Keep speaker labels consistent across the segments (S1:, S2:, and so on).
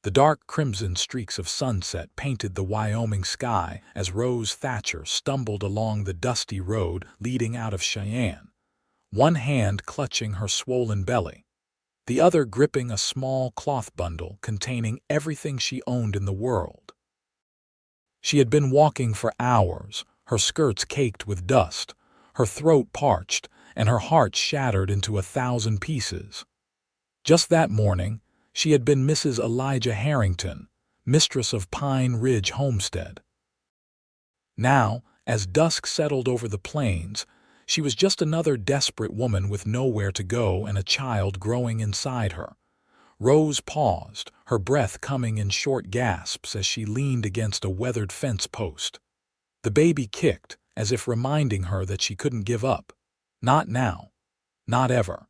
S1: The dark crimson streaks of sunset painted the Wyoming sky as Rose Thatcher stumbled along the dusty road leading out of Cheyenne, one hand clutching her swollen belly, the other gripping a small cloth bundle containing everything she owned in the world. She had been walking for hours, her skirts caked with dust, her throat parched, and her heart shattered into 1,000 pieces. Just that morning, she had been Mrs. Elijah Harrington, mistress of Pine Ridge Homestead. Now, as dusk settled over the plains, she was just another desperate woman with nowhere to go and a child growing inside her. Rose paused, her breath coming in short gasps as she leaned against a weathered fence post. The baby kicked, as if reminding her that she couldn't give up. Not now. Not ever.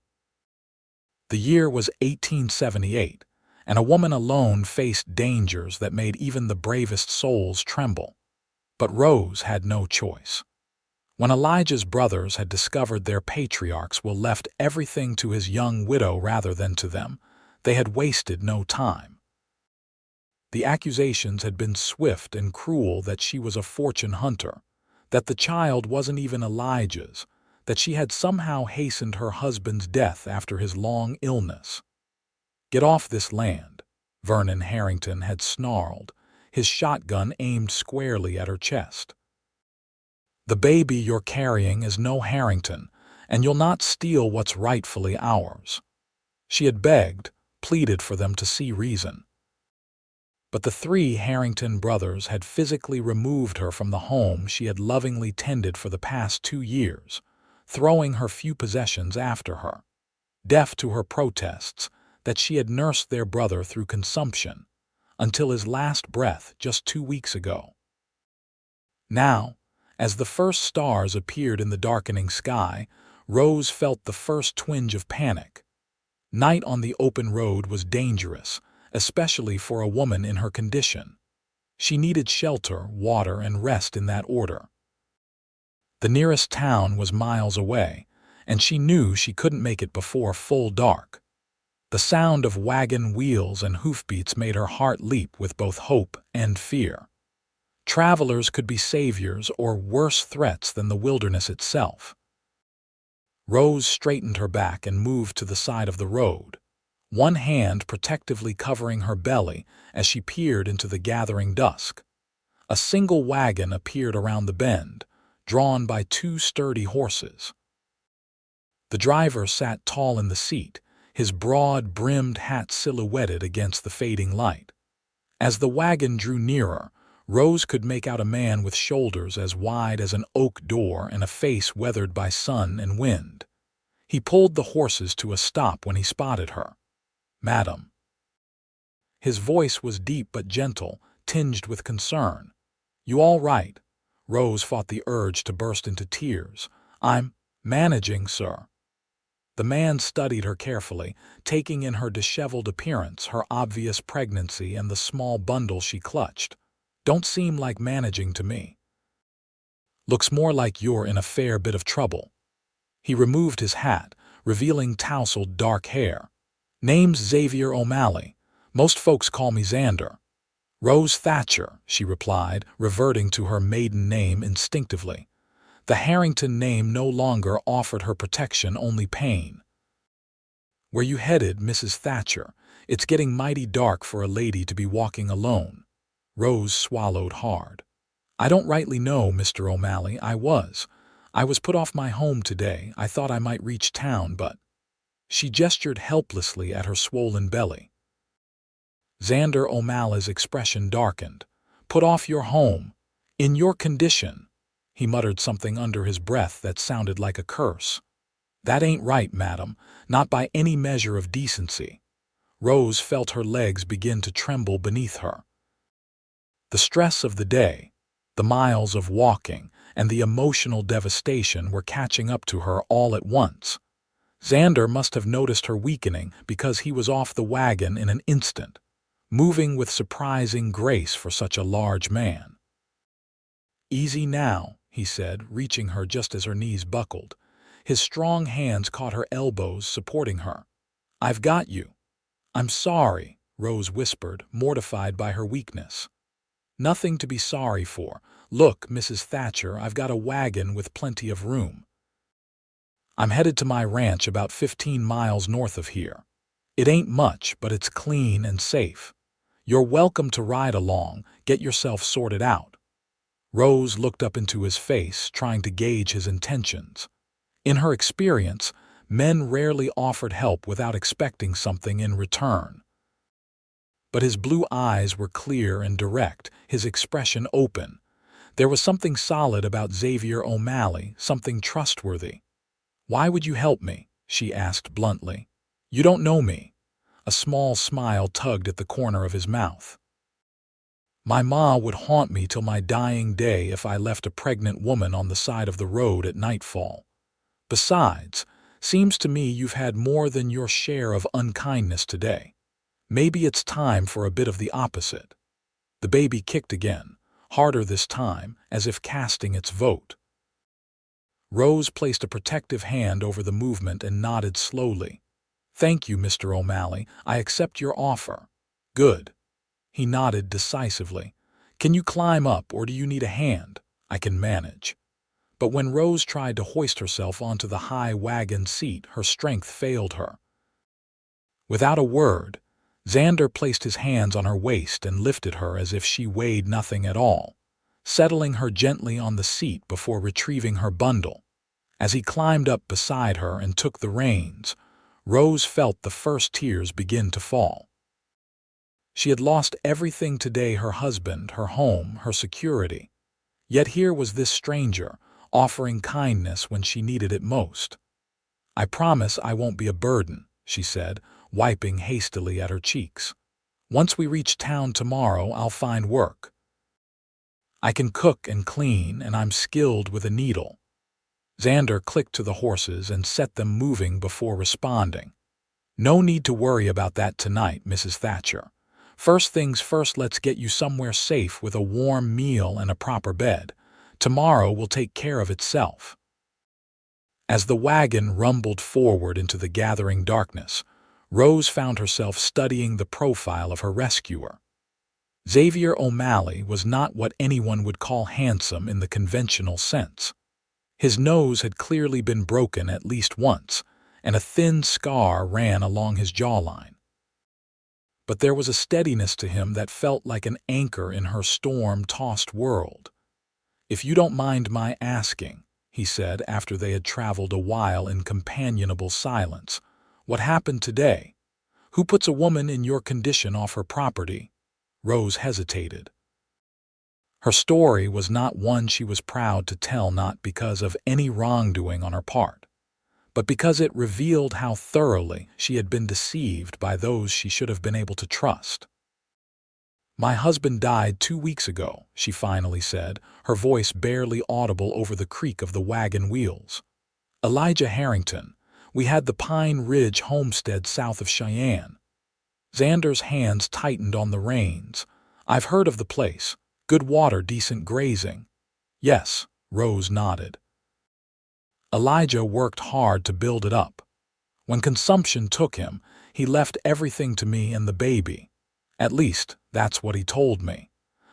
S1: The year was 1878, and a woman alone faced dangers that made even the bravest souls tremble. But Rose had no choice. When Elijah's brothers had discovered their patriarch's will left everything to his young widow rather than to them, they had wasted no time. The accusations had been swift and cruel that she was a fortune hunter, that the child wasn't even Elijah's, that she had somehow hastened her husband's death after his long illness. "Get off this land," Vernon Harrington had snarled, his shotgun aimed squarely at her chest. "The baby you're carrying is no Harrington, and you'll not steal what's rightfully ours." She had begged, pleaded for them to see reason. But the 3 Harrington brothers had physically removed her from the home she had lovingly tended for the past 2 years, throwing her few possessions after her, deaf to her protests that she had nursed their brother through consumption until his last breath just 2 weeks ago. Now, as the first stars appeared in the darkening sky, Rose felt the first twinge of panic. Night on the open road was dangerous, especially for a woman in her condition. She needed shelter, water, and rest in that order. The nearest town was miles away, and she knew she couldn't make it before full dark. The sound of wagon wheels and hoofbeats made her heart leap with both hope and fear. Travelers could be saviors or worse threats than the wilderness itself. Rose straightened her back and moved to the side of the road, one hand protectively covering her belly as she peered into the gathering dusk. A single wagon appeared around the bend, drawn by 2 sturdy horses. The driver sat tall in the seat, his broad-brimmed hat silhouetted against the fading light. As the wagon drew nearer, Rose could make out a man with shoulders as wide as an oak door and a face weathered by sun and wind. He pulled the horses to a stop when he spotted her. "Madam." His voice was deep but gentle, tinged with concern. "You all right?" Rose fought the urge to burst into tears. "I'm managing, sir." The man studied her carefully, taking in her disheveled appearance, her obvious pregnancy, and the small bundle she clutched. "Don't seem like managing to me. Looks more like you're in a fair bit of trouble." He removed his hat, revealing tousled dark hair. "Name's Xavier O'Malley. Most folks call me Xander." "Rose Thatcher," she replied, reverting to her maiden name instinctively. The Harrington name no longer offered her protection, only pain. "Where you headed, Mrs. Thatcher? It's getting mighty dark for a lady to be walking alone." Rose swallowed hard. "I don't rightly know, Mr. O'Malley. I was put off my home today. I thought I might reach town, but—" She gestured helplessly at her swollen belly. Xander O'Malley's expression darkened. "Put off your home? In your condition?" He muttered something under his breath that sounded like a curse. "That ain't right, madam, not by any measure of decency." Rose felt her legs begin to tremble beneath her. The stress of the day, the miles of walking, and the emotional devastation were catching up to her all at once. Xander must have noticed her weakening because he was off the wagon in an instant, moving with surprising grace for such a large man. "Easy now," he said, reaching her just as her knees buckled. His strong hands caught her elbows, supporting her. "I've got you." "I'm sorry," Rose whispered, mortified by her weakness. "Nothing to be sorry for. Look, Mrs. Thatcher, I've got a wagon with plenty of room. I'm headed to my ranch about 15 miles north of here. It ain't much, but it's clean and safe. You're welcome to ride along, get yourself sorted out." Rose looked up into his face, trying to gauge his intentions. In her experience, men rarely offered help without expecting something in return. But his blue eyes were clear and direct, his expression open. There was something solid about Xavier O'Malley, something trustworthy. "Why would you help me?" she asked bluntly. "You don't know me." A small smile tugged at the corner of his mouth. "My ma would haunt me till my dying day if I left a pregnant woman on the side of the road at nightfall. Besides, seems to me you've had more than your share of unkindness today. Maybe it's time for a bit of the opposite." The baby kicked again, harder this time, as if casting its vote. Rose placed a protective hand over the movement and nodded slowly. "Thank you, Mr. O'Malley. I accept your offer." "Good." He nodded decisively. "Can you climb up, or do you need a hand? I can manage." But when Rose tried to hoist herself onto the high wagon seat, her strength failed her. Without a word, Xander placed his hands on her waist and lifted her as if she weighed nothing at all, settling her gently on the seat before retrieving her bundle. As he climbed up beside her and took the reins, Rose felt the first tears begin to fall. She had lost everything today: her husband, her home, her security. Yet here was this stranger, offering kindness when she needed it most. "I promise I won't be a burden," she said, wiping hastily at her cheeks. "Once we reach town tomorrow, I'll find work. I can cook and clean, and I'm skilled with a needle." Xander clicked to the horses and set them moving before responding. "No need to worry about that tonight, Mrs. Thatcher. First things first, let's get you somewhere safe with a warm meal and a proper bed. Tomorrow will take care of itself." As the wagon rumbled forward into the gathering darkness, Rose found herself studying the profile of her rescuer. Xavier O'Malley was not what anyone would call handsome in the conventional sense. His nose had clearly been broken at least once, and a thin scar ran along his jawline. But there was a steadiness to him that felt like an anchor in her storm-tossed world. "If you don't mind my asking," he said after they had traveled a while in companionable silence, "what happened today? Who puts a woman in your condition off her property?" Rose hesitated. Her story was not one she was proud to tell, not because of any wrongdoing on her part, but because it revealed how thoroughly she had been deceived by those she should have been able to trust. "My husband died 2 weeks ago," she finally said, her voice barely audible over the creak of the wagon wheels. "Elijah Harrington. We had the Pine Ridge Homestead south of Cheyenne." Xander's hands tightened on the reins. "I've heard of the place. Good water, decent grazing." "Yes," Rose nodded. "Elijah worked hard to build it up. When consumption took him, he left everything to me and the baby. At least, that's what he told me.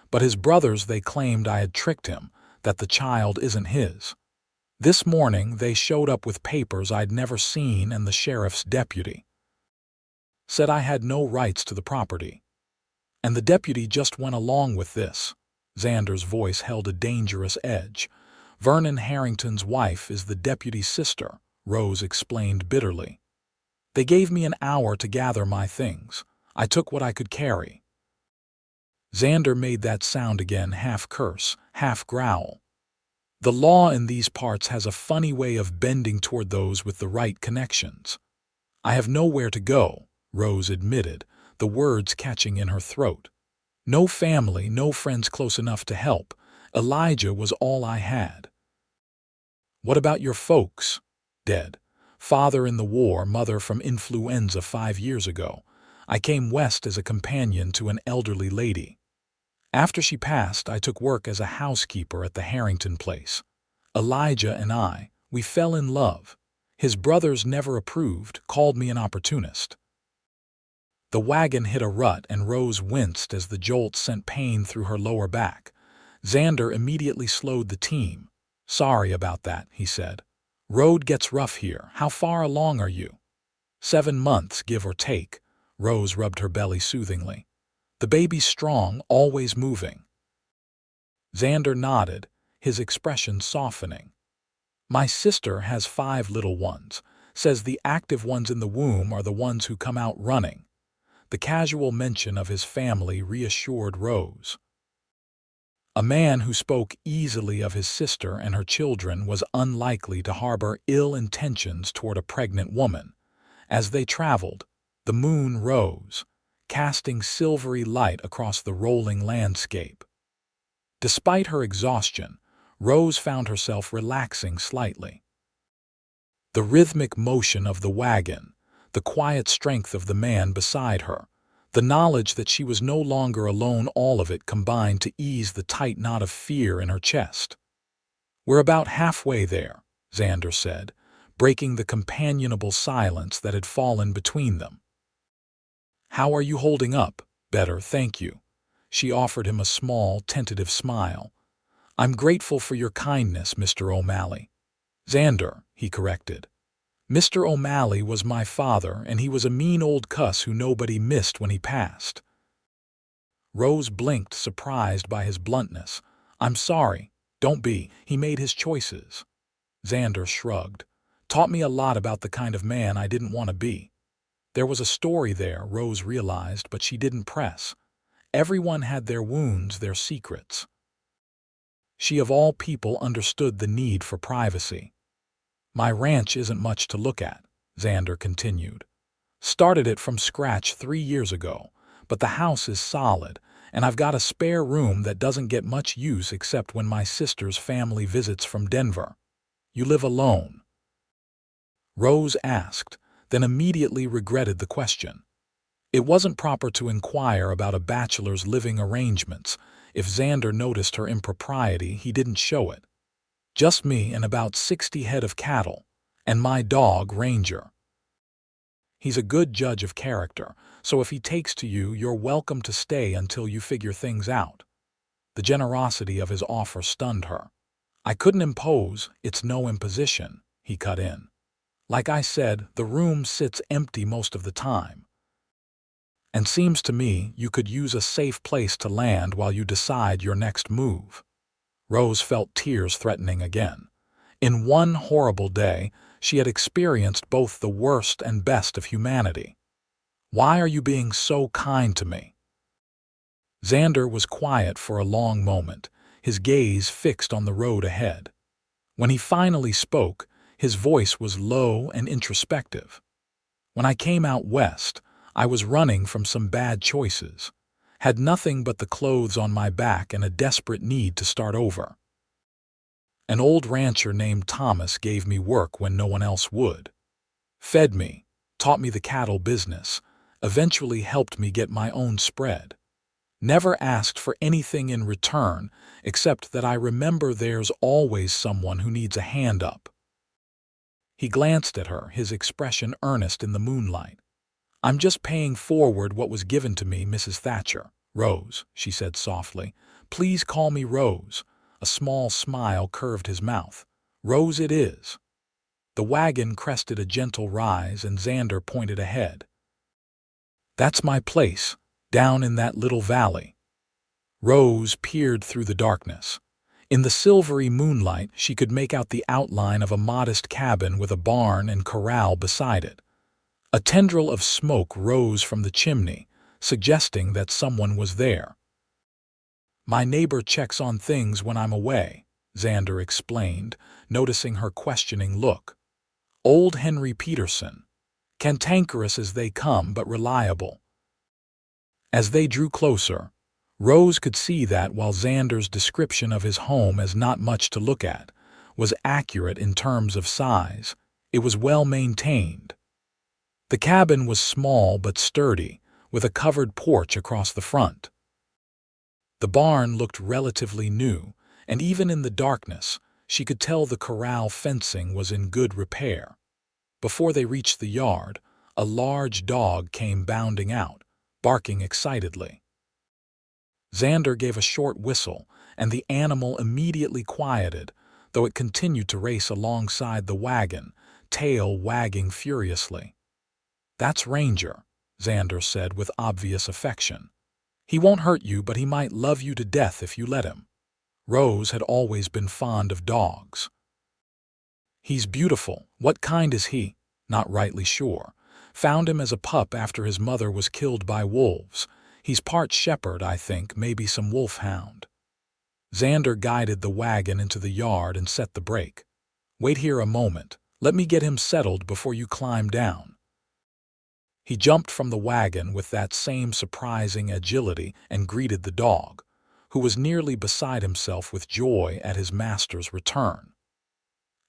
S1: But his brothers, they claimed I had tricked him, that the child isn't his. This morning, they showed up with papers I'd never seen, and the sheriff's deputy said I had no rights to the property. And the deputy just went along with this." Xander's voice held a dangerous edge. "Vernon Harrington's wife is the deputy's sister," Rose explained bitterly. "They gave me an hour to gather my things. I took what I could carry." Xander made that sound again, half curse, half growl. "The law in these parts has a funny way of bending toward those with the right connections." "I have nowhere to go," Rose admitted, the words catching in her throat. "No family, no friends close enough to help. Elijah was all I had." "What about your folks?" "Dead. Father in the war, mother from influenza 5 years ago. I came west as a companion to an elderly lady. After she passed, I took work as a housekeeper at the Harrington place. Elijah and we fell in love. His brothers never approved, called me an opportunist." The wagon hit a rut and Rose winced as the jolt sent pain through her lower back. Xander immediately slowed the team. "Sorry about that," he said. "Road gets rough here. How far along are you?" 7 months, give or take. Rose rubbed her belly soothingly. "The baby's strong, always moving." Xander nodded, his expression softening. "My sister has 5 little ones. Says the active ones in the womb are the ones who come out running." The casual mention of his family reassured Rose. A man who spoke easily of his sister and her children was unlikely to harbor ill intentions toward a pregnant woman. As they traveled, the moon rose, casting silvery light across the rolling landscape. Despite her exhaustion, Rose found herself relaxing slightly. The rhythmic motion of the wagon, the quiet strength of the man beside her, the knowledge that she was no longer alone, all of it combined to ease the tight knot of fear in her chest. "We're about halfway there," Xander said, breaking the companionable silence that had fallen between them. "How are you holding up?" "Better, thank you." She offered him a small, tentative smile. "I'm grateful for your kindness, Mr. O'Malley." "Xander," he corrected. "Mr. O'Malley was my father, and he was a mean old cuss who nobody missed when he passed." Rose blinked, surprised by his bluntness. "I'm sorry. Don't be. He made his choices." Xander shrugged. "Taught me a lot about the kind of man I didn't want to be." There was a story there, Rose realized, but she didn't press. Everyone had their wounds, their secrets. She of all people understood the need for privacy. "My ranch isn't much to look at," Xander continued. "Started it from scratch 3 years ago, but the house is solid, and I've got a spare room that doesn't get much use except when my sister's family visits from Denver." "You live alone?" Rose asked, then immediately regretted the question. It wasn't proper to inquire about a bachelor's living arrangements. If Xander noticed her impropriety, he didn't show it. "Just me and about 60 head of cattle, and my dog, Ranger. He's a good judge of character, so if he takes to you, you're welcome to stay until you figure things out." The generosity of his offer stunned her. "I couldn't impose, it's no imposition," he cut in. "Like I said, the room sits empty most of the time. And seems to me you could use a safe place to land while you decide your next move." Rose felt tears threatening again. In one horrible day, she had experienced both the worst and best of humanity. "Why are you being so kind to me?" Xander was quiet for a long moment, his gaze fixed on the road ahead. When he finally spoke, his voice was low and introspective. "When I came out west, I was running from some bad choices. Had nothing but the clothes on my back and a desperate need to start over. An old rancher named Thomas gave me work when no one else would. Fed me, taught me the cattle business, eventually helped me get my own spread. Never asked for anything in return, except that I remember there's always someone who needs a hand up." He glanced at her, his expression earnest in the moonlight. "I'm just paying forward what was given to me, Mrs. Thatcher." "Rose," she said softly. "Please call me Rose." A small smile curved his mouth. "Rose it is." The wagon crested a gentle rise and Xander pointed ahead. "That's my place, down in that little valley." Rose peered through the darkness. In the silvery moonlight, she could make out the outline of a modest cabin with a barn and corral beside it. A tendril of smoke rose from the chimney, suggesting that someone was there. "My neighbor checks on things when I'm away," Xander explained, noticing her questioning look. "Old Henry Peterson. Cantankerous as they come, but reliable." As they drew closer, Rose could see that while Xander's description of his home as not much to look at was accurate in terms of size, it was well maintained. The cabin was small but sturdy, with a covered porch across the front. The barn looked relatively new, and even in the darkness, she could tell the corral fencing was in good repair. Before they reached the yard, a large dog came bounding out, barking excitedly. Xander gave a short whistle, and the animal immediately quieted, though it continued to race alongside the wagon, tail wagging furiously. "That's Ranger," Xander said with obvious affection. "He won't hurt you, but he might love you to death if you let him." Rose had always been fond of dogs. "He's beautiful. What kind is he?" "Not rightly sure. Found him as a pup after his mother was killed by wolves. He's part shepherd, I think, maybe some wolfhound." Xander guided the wagon into the yard and set the brake. "Wait here a moment. Let me get him settled before you climb down." He jumped from the wagon with that same surprising agility and greeted the dog, who was nearly beside himself with joy at his master's return.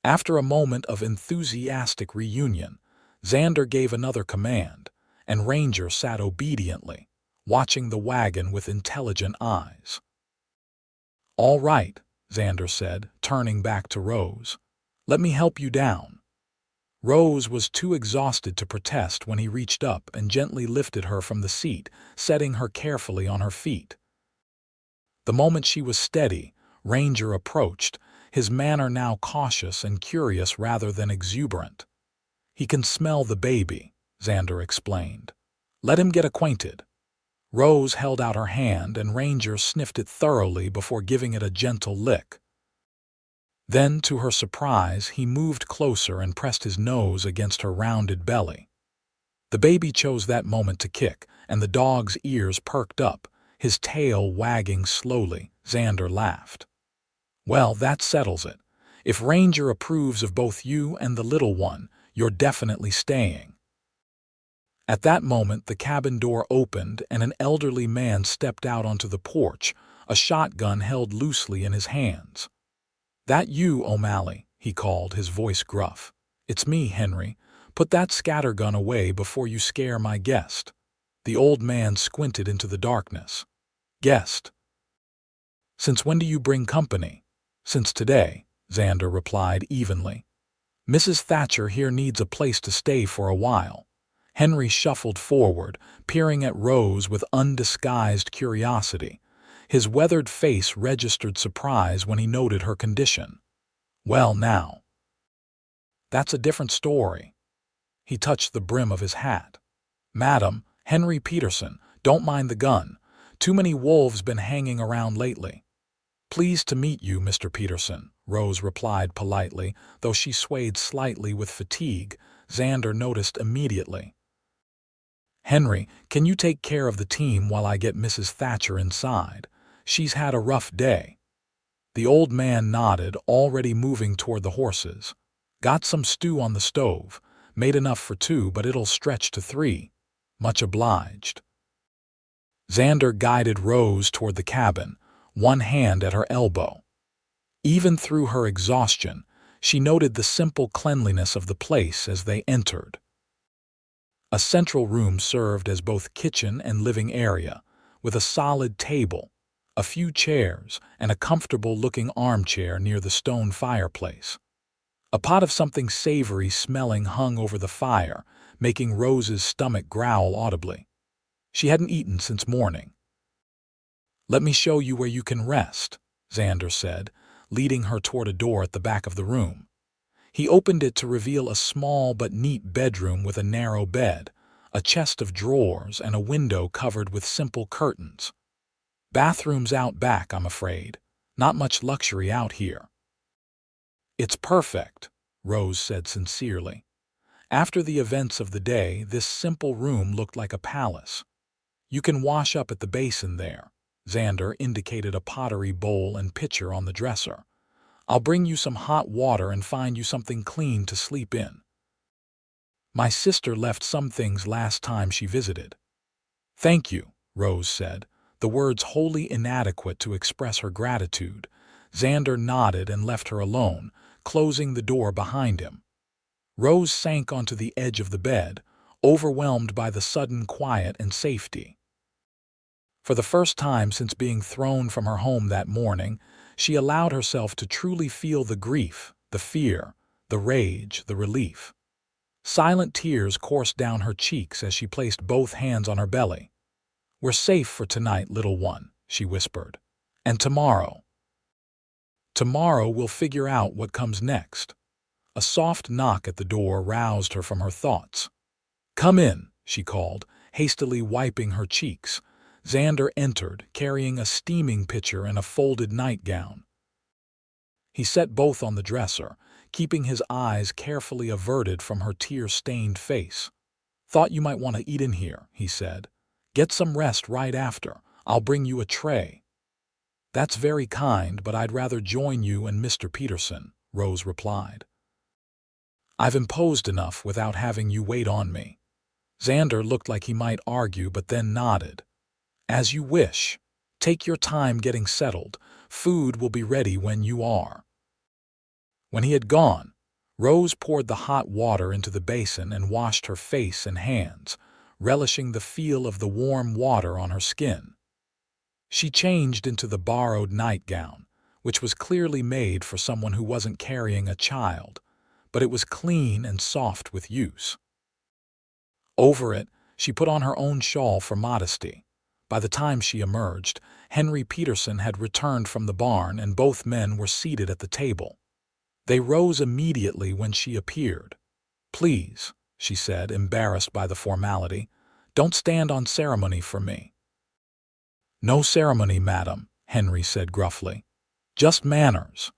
S1: After a moment of enthusiastic reunion, Xander gave another command, and Ranger sat obediently, watching the wagon with intelligent eyes. "All right," Xander said, turning back to Rose. "Let me help you down." Rose was too exhausted to protest when he reached up and gently lifted her from the seat, setting her carefully on her feet. The moment she was steady, Ranger approached, his manner now cautious and curious rather than exuberant. "He can smell the baby," Xander explained. "Let him get acquainted." Rose held out her hand and Ranger sniffed it thoroughly before giving it a gentle lick. Then, to her surprise, he moved closer and pressed his nose against her rounded belly. The baby chose that moment to kick, and the dog's ears perked up, his tail wagging slowly. Xander laughed. "Well, that settles it. If Ranger approves of both you and the little one, you're definitely staying." At that moment, the cabin door opened and an elderly man stepped out onto the porch, a shotgun held loosely in his hands. "That you, O'Malley?" he called, his voice gruff. "It's me, Henry. Put that scattergun away before you scare my guest." The old man squinted into the darkness. "Guest? Since when do you bring company?" "Since today," Xander replied evenly. "Mrs. Thatcher here needs a place to stay for a while." Henry shuffled forward, peering at Rose with undisguised curiosity. His weathered face registered surprise when he noted her condition. "Well, now, that's a different story." He touched the brim of his hat. "Madam, Henry Peterson, don't mind the gun. Too many wolves been hanging around lately." "Pleased to meet you, Mr. Peterson," Rose replied politely, though she swayed slightly with fatigue. Xander noticed immediately. "Henry, can you take care of the team while I get Mrs. Thatcher inside? She's had a rough day." The old man nodded, already moving toward the horses. "Got some stew on the stove. Made enough for 2, but it'll stretch to 3. Much obliged." Xander guided Rose toward the cabin, one hand at her elbow. Even through her exhaustion, she noted the simple cleanliness of the place as they entered. A central room served as both kitchen and living area, with a solid table, a few chairs, and a comfortable-looking armchair near the stone fireplace. A pot of something savory smelling hung over the fire, making Rose's stomach growl audibly. She hadn't eaten since morning. "Let me show you where you can rest," Xander said, leading her toward a door at the back of the room. He opened it to reveal a small but neat bedroom with a narrow bed, a chest of drawers, and a window covered with simple curtains. "Bathroom's out back, I'm afraid. Not much luxury out here." "It's perfect," Rose said sincerely. After the events of the day, this simple room looked like a palace. "You can wash up at the basin there." Xander indicated a pottery bowl and pitcher on the dresser. "I'll bring you some hot water and find you something clean to sleep in. My sister left some things last time she visited." "Thank you," Rose said, the words wholly inadequate to express her gratitude. Xander nodded and left her alone, closing the door behind him. Rose sank onto the edge of the bed, overwhelmed by the sudden quiet and safety. For the first time since being thrown from her home that morning, she allowed herself to truly feel the grief, the fear, the rage, the relief. Silent tears coursed down her cheeks as she placed both hands on her belly. "We're safe for tonight, little one," she whispered. "And tomorrow. Tomorrow we'll figure out what comes next." A soft knock at the door roused her from her thoughts. "Come in," she called, hastily wiping her cheeks. Xander entered, carrying a steaming pitcher and a folded nightgown. He set both on the dresser, keeping his eyes carefully averted from her tear-stained face. "Thought you might want to eat in here," he said. "Get some rest right after. I'll bring you a tray." "That's very kind, but I'd rather join you and Mr. Peterson," Rose replied. "I've imposed enough without having you wait on me." Xander looked like he might argue, but then nodded. "As you wish. Take your time getting settled. Food will be ready when you are." When he had gone, Rose poured the hot water into the basin and washed her face and hands, relishing the feel of the warm water on her skin. She changed into the borrowed nightgown, which was clearly made for someone who wasn't carrying a child, but it was clean and soft with use. Over it, she put on her own shawl for modesty. By the time she emerged, Henry Peterson had returned from the barn and both men were seated at the table. They rose immediately when she appeared. "Please," she said, embarrassed by the formality, "don't stand on ceremony for me." "No ceremony, madam," Henry said gruffly. "Just manners."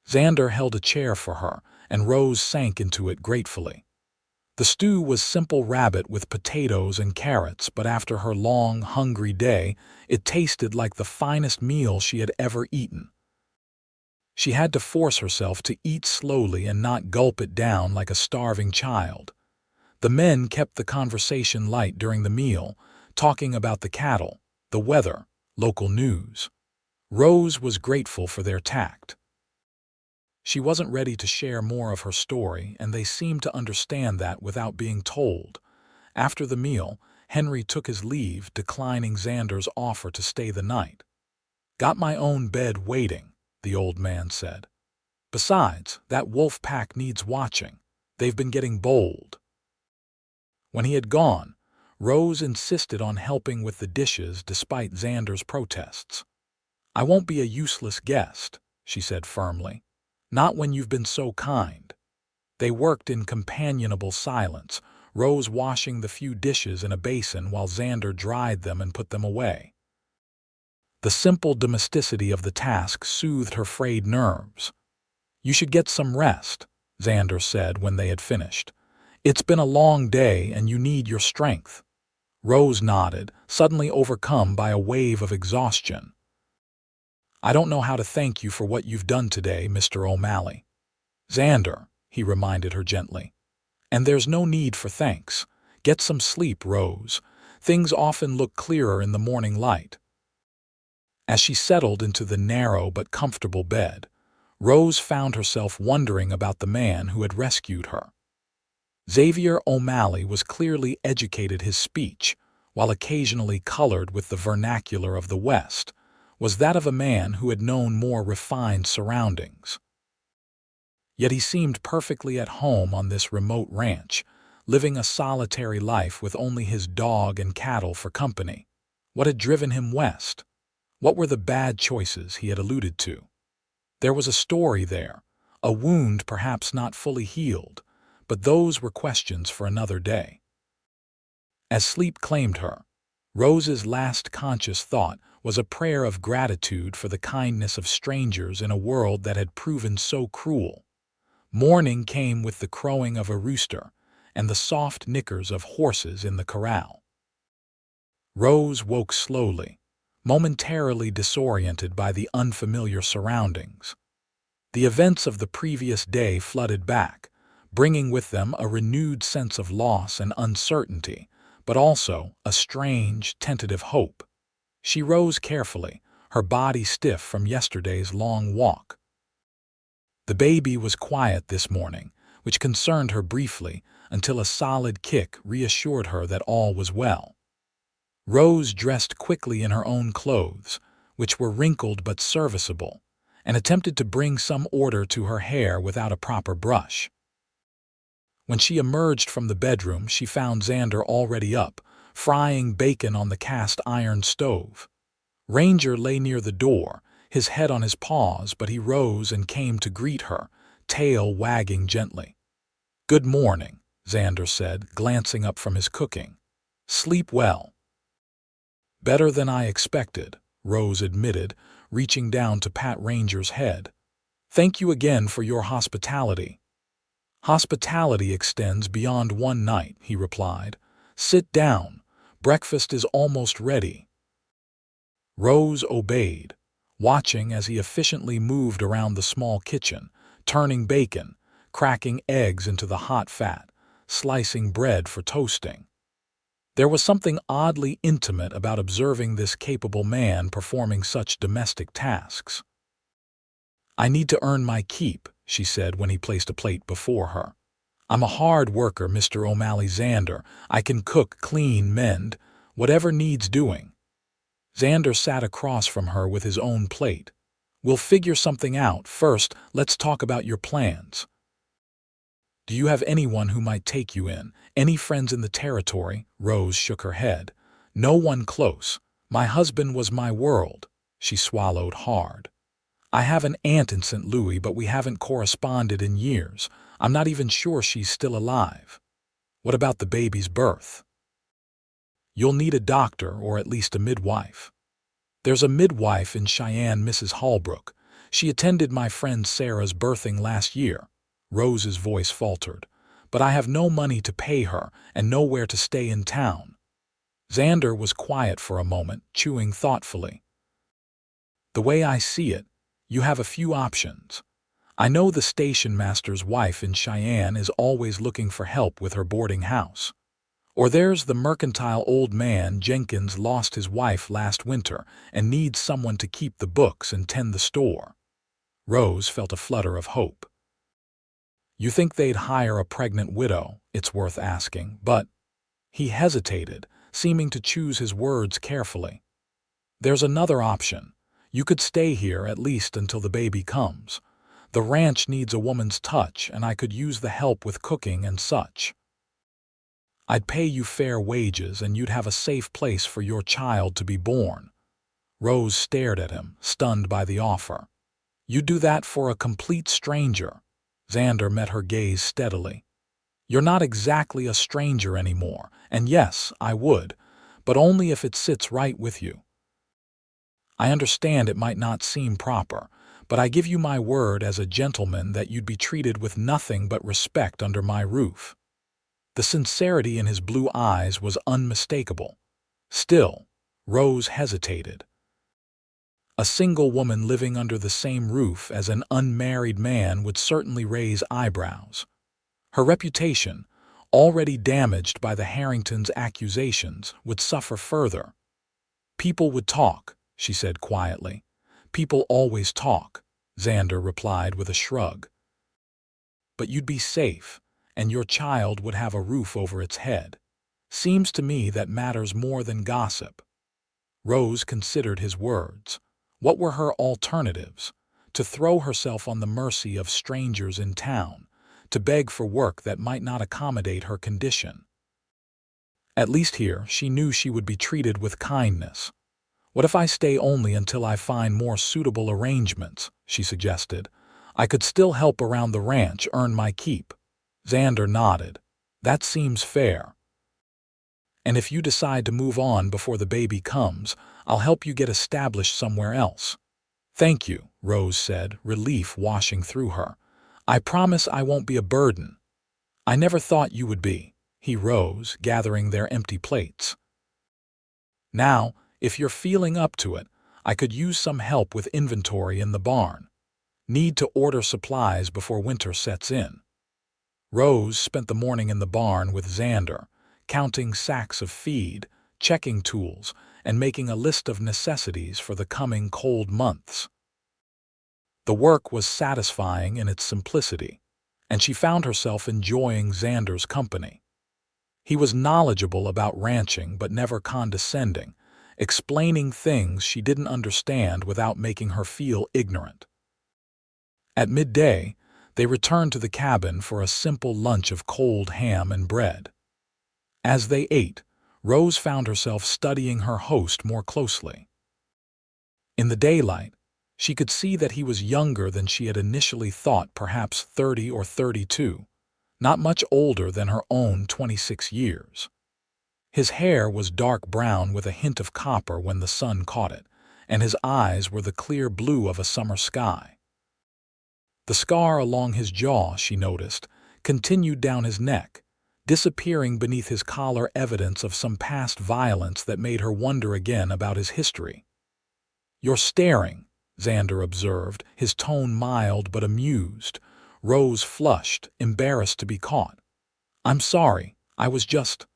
S1: Xander held a chair for her, and Rose sank into it gratefully. The stew was simple rabbit with potatoes and carrots, but after her long, hungry day, it tasted like the finest meal she had ever eaten. She had to force herself to eat slowly and not gulp it down like a starving child. The men kept the conversation light during the meal, talking about the cattle, the weather, local news. Rose was grateful for their tact. She wasn't ready to share more of her story, and they seemed to understand that without being told. After the meal, Henry took his leave, declining Xander's offer to stay the night. "Got my own bed waiting," the old man said. "Besides, that wolf pack needs watching. They've been getting bold." When he had gone, Rose insisted on helping with the dishes despite Xander's protests. "I won't be a useless guest," she said firmly. "Not when you've been so kind." They worked in companionable silence, Rose washing the few dishes in a basin while Xander dried them and put them away. The simple domesticity of the task soothed her frayed nerves. "You should get some rest," Xander said when they had finished. "It's been a long day and you need your strength." Rose nodded, suddenly overcome by a wave of exhaustion. "I don't know how to thank you for what you've done today, Mr. O'Malley." "Xander," he reminded her gently. "And there's no need for thanks. Get some sleep, Rose. Things often look clearer in the morning light." As she settled into the narrow but comfortable bed, Rose found herself wondering about the man who had rescued her. Xavier O'Malley was clearly educated. His speech, while occasionally colored with the vernacular of the West, was that of a man who had known more refined surroundings. Yet he seemed perfectly at home on this remote ranch, living a solitary life with only his dog and cattle for company. What had driven him west? What were the bad choices he had alluded to? There was a story there, a wound perhaps not fully healed, but those were questions for another day. As sleep claimed her, Rose's last conscious thought was a prayer of gratitude for the kindness of strangers in a world that had proven so cruel. Morning came with the crowing of a rooster and the soft nickers of horses in the corral. Rose woke slowly, momentarily disoriented by the unfamiliar surroundings. The events of the previous day flooded back, bringing with them a renewed sense of loss and uncertainty, but also a strange, tentative hope. She rose carefully, her body stiff from yesterday's long walk. The baby was quiet this morning, which concerned her briefly until a solid kick reassured her that all was well. Rose dressed quickly in her own clothes, which were wrinkled but serviceable, and attempted to bring some order to her hair without a proper brush. When she emerged from the bedroom, she found Xander already up, frying bacon on the cast-iron stove. Ranger lay near the door, his head on his paws, but he rose and came to greet her, tail wagging gently. "Good morning," Xander said, glancing up from his cooking. "Sleep well." "Better than I expected," Rose admitted, reaching down to pat Ranger's head. "Thank you again for your hospitality." "Hospitality extends beyond one night," he replied. "Sit down. Breakfast is almost ready." Rose obeyed, watching as he efficiently moved around the small kitchen, turning bacon, cracking eggs into the hot fat, slicing bread for toasting. There was something oddly intimate about observing this capable man performing such domestic tasks. "I need to earn my keep," she said when he placed a plate before her. "I'm a hard worker, Mr. O'Malley Xander. I can cook, clean, mend, whatever needs doing." Xander sat across from her with his own plate. "We'll figure something out. First, let's talk about your plans. Do you have anyone who might take you in? Any friends in the territory?" Rose shook her head. "No one close. My husband was my world." She swallowed hard. "I have an aunt in St. Louis, but we haven't corresponded in years. I'm not even sure she's still alive." "What about the baby's birth?" "You'll need a doctor or at least a midwife." "There's a midwife in Cheyenne, Mrs. Holbrook. She attended my friend Sarah's birthing last year." Rose's voice faltered. "But I have no money to pay her and nowhere to stay in town." Xander was quiet for a moment, chewing thoughtfully. "The way I see it, you have a few options. I know the station master's wife in Cheyenne is always looking for help with her boarding house. Or there's the mercantile old man Jenkins lost his wife last winter and needs someone to keep the books and tend the store." Rose felt a flutter of hope. "You think they'd hire a pregnant widow? It's worth asking, but—" He hesitated, seeming to choose his words carefully. "There's another option. You could stay here at least until the baby comes. The ranch needs a woman's touch, and I could use the help with cooking and such. I'd pay you fair wages, and you'd have a safe place for your child to be born." Rose stared at him, stunned by the offer. "You'd do that for a complete stranger?" Xander met her gaze steadily. "You're not exactly a stranger anymore, and yes, I would, but only if it sits right with you. I understand it might not seem proper, but I give you my word as a gentleman that you'd be treated with nothing but respect under my roof." The sincerity in his blue eyes was unmistakable. Still, Rose hesitated. A single woman living under the same roof as an unmarried man would certainly raise eyebrows. Her reputation, already damaged by the Harringtons' accusations, would suffer further. "People would talk," she said quietly. "People always talk," Xander replied with a shrug. "But you'd be safe, and your child would have a roof over its head. Seems to me that matters more than gossip." Rose considered his words. What were her alternatives? To throw herself on the mercy of strangers in town, to beg for work that might not accommodate her condition. At least here she knew she would be treated with kindness. "What if I stay only until I find more suitable arrangements?" she suggested. "I could still help around the ranch, earn my keep." Xander nodded. "That seems fair. And if you decide to move on before the baby comes, I'll help you get established somewhere else." "Thank you," Rose said, relief washing through her. "I promise I won't be a burden." "I never thought you would be." He rose, gathering their empty plates. "Now, if you're feeling up to it, I could use some help with inventory in the barn. Need to order supplies before winter sets in." Rose spent the morning in the barn with Xander, counting sacks of feed, checking tools, and making a list of necessities for the coming cold months. The work was satisfying in its simplicity, and she found herself enjoying Xander's company. He was knowledgeable about ranching but never condescending, explaining things she didn't understand without making her feel ignorant. At midday, They returned to the cabin for a simple lunch of cold ham and bread. As they ate, Rose found herself studying her host more closely. In the daylight, she could see that he was younger than she had initially thought, perhaps 30 or 32, not much older than her own 26 years. His hair was dark brown with a hint of copper when the sun caught it, and his eyes were the clear blue of a summer sky. The scar along his jaw, she noticed, continued down his neck, disappearing beneath his collar, evidence of some past violence that made her wonder again about his history. "You're staring," Xander observed, his tone mild but amused. Rose flushed, embarrassed to be caught. "I'm sorry, I was just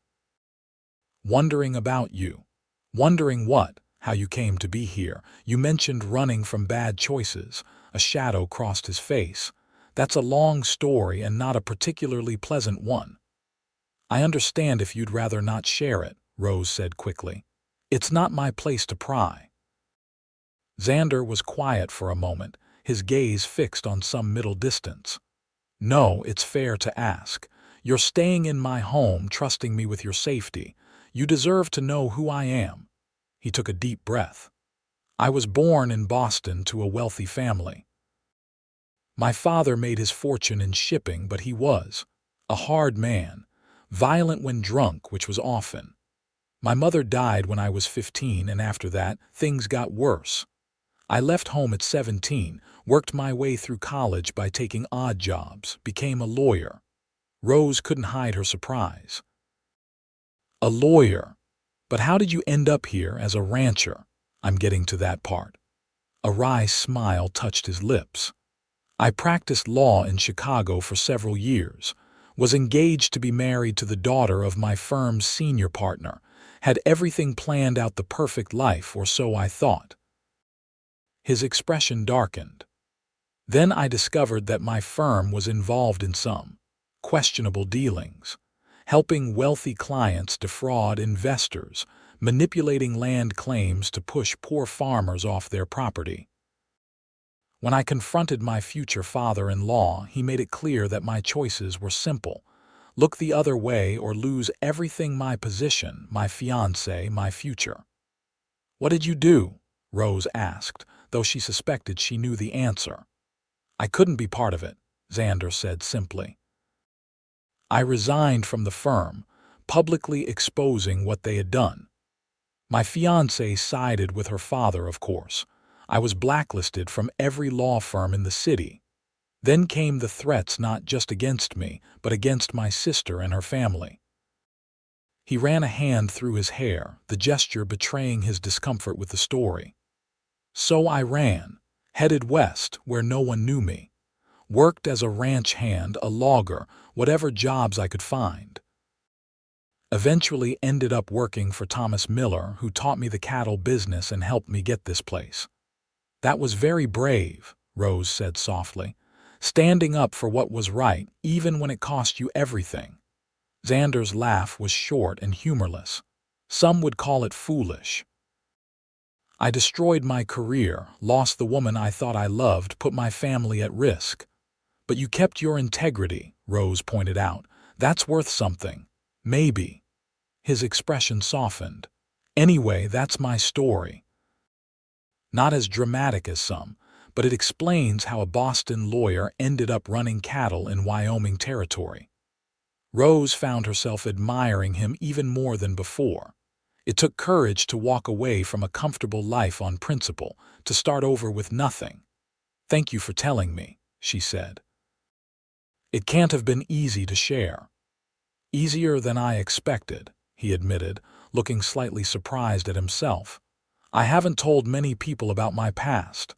S1: wondering about you." "Wondering what?" "How you came to be here. You mentioned running from bad choices." A shadow crossed his face. "That's a long story and not a particularly pleasant one." "I understand if you'd rather not share it," Rose said quickly. "It's not my place to pry." Xander was quiet for a moment, his gaze fixed on some middle distance. "No, it's fair to ask. You're staying in my home, trusting me with your safety. You deserve to know who I am." He took a deep breath. "I was born in Boston to a wealthy family. My father made his fortune in shipping, but he was a hard man, violent when drunk, which was often. My mother died when I was 15, and after that, things got worse. I left home at 17, worked my way through college by taking odd jobs, became a lawyer." Rose couldn't hide her surprise. "A lawyer? But how did you end up here as a rancher?" "I'm getting to that part." A wry smile touched his lips. "I practiced law in Chicago for several years, was engaged to be married to the daughter of my firm's senior partner, had everything planned out, the perfect life, or so I thought." His expression darkened. "Then I discovered that my firm was involved in some questionable dealings, helping wealthy clients defraud investors, manipulating land claims to push poor farmers off their property. When I confronted my future father-in-law, he made it clear that my choices were simple: look the other way or lose everything, my position, my fiancé, my future." "What did you do?" Rose asked, though she suspected she knew the answer. "I couldn't be part of it," Xander said simply. "I resigned from the firm, publicly exposing what they had done. My fiancée sided with her father, of course. I was blacklisted from every law firm in the city. Then came the threats, not just against me, but against my sister and her family." He ran a hand through his hair, the gesture betraying his discomfort with the story. "So I ran, headed west where no one knew me. Worked as a ranch hand, a logger, whatever jobs I could find. Eventually ended up working for Thomas Miller, who taught me the cattle business and helped me get this place." "That was very brave," Rose said softly. "Standing up for what was right, even when it cost you everything." Xander's laugh was short and humorless. "Some would call it foolish. I destroyed my career, lost the woman I thought I loved, put my family at risk. But you kept your integrity," Rose pointed out. "That's worth something. Maybe." His expression softened. "Anyway, that's my story. Not as dramatic as some, but it explains how a Boston lawyer ended up running cattle in Wyoming territory." Rose found herself admiring him even more than before. It took courage to walk away from a comfortable life on principle, to start over with nothing. "Thank you for telling me," she said. "It can't have been easy to share." "Easier than I expected," he admitted, looking slightly surprised at himself. "I haven't told many people about my past."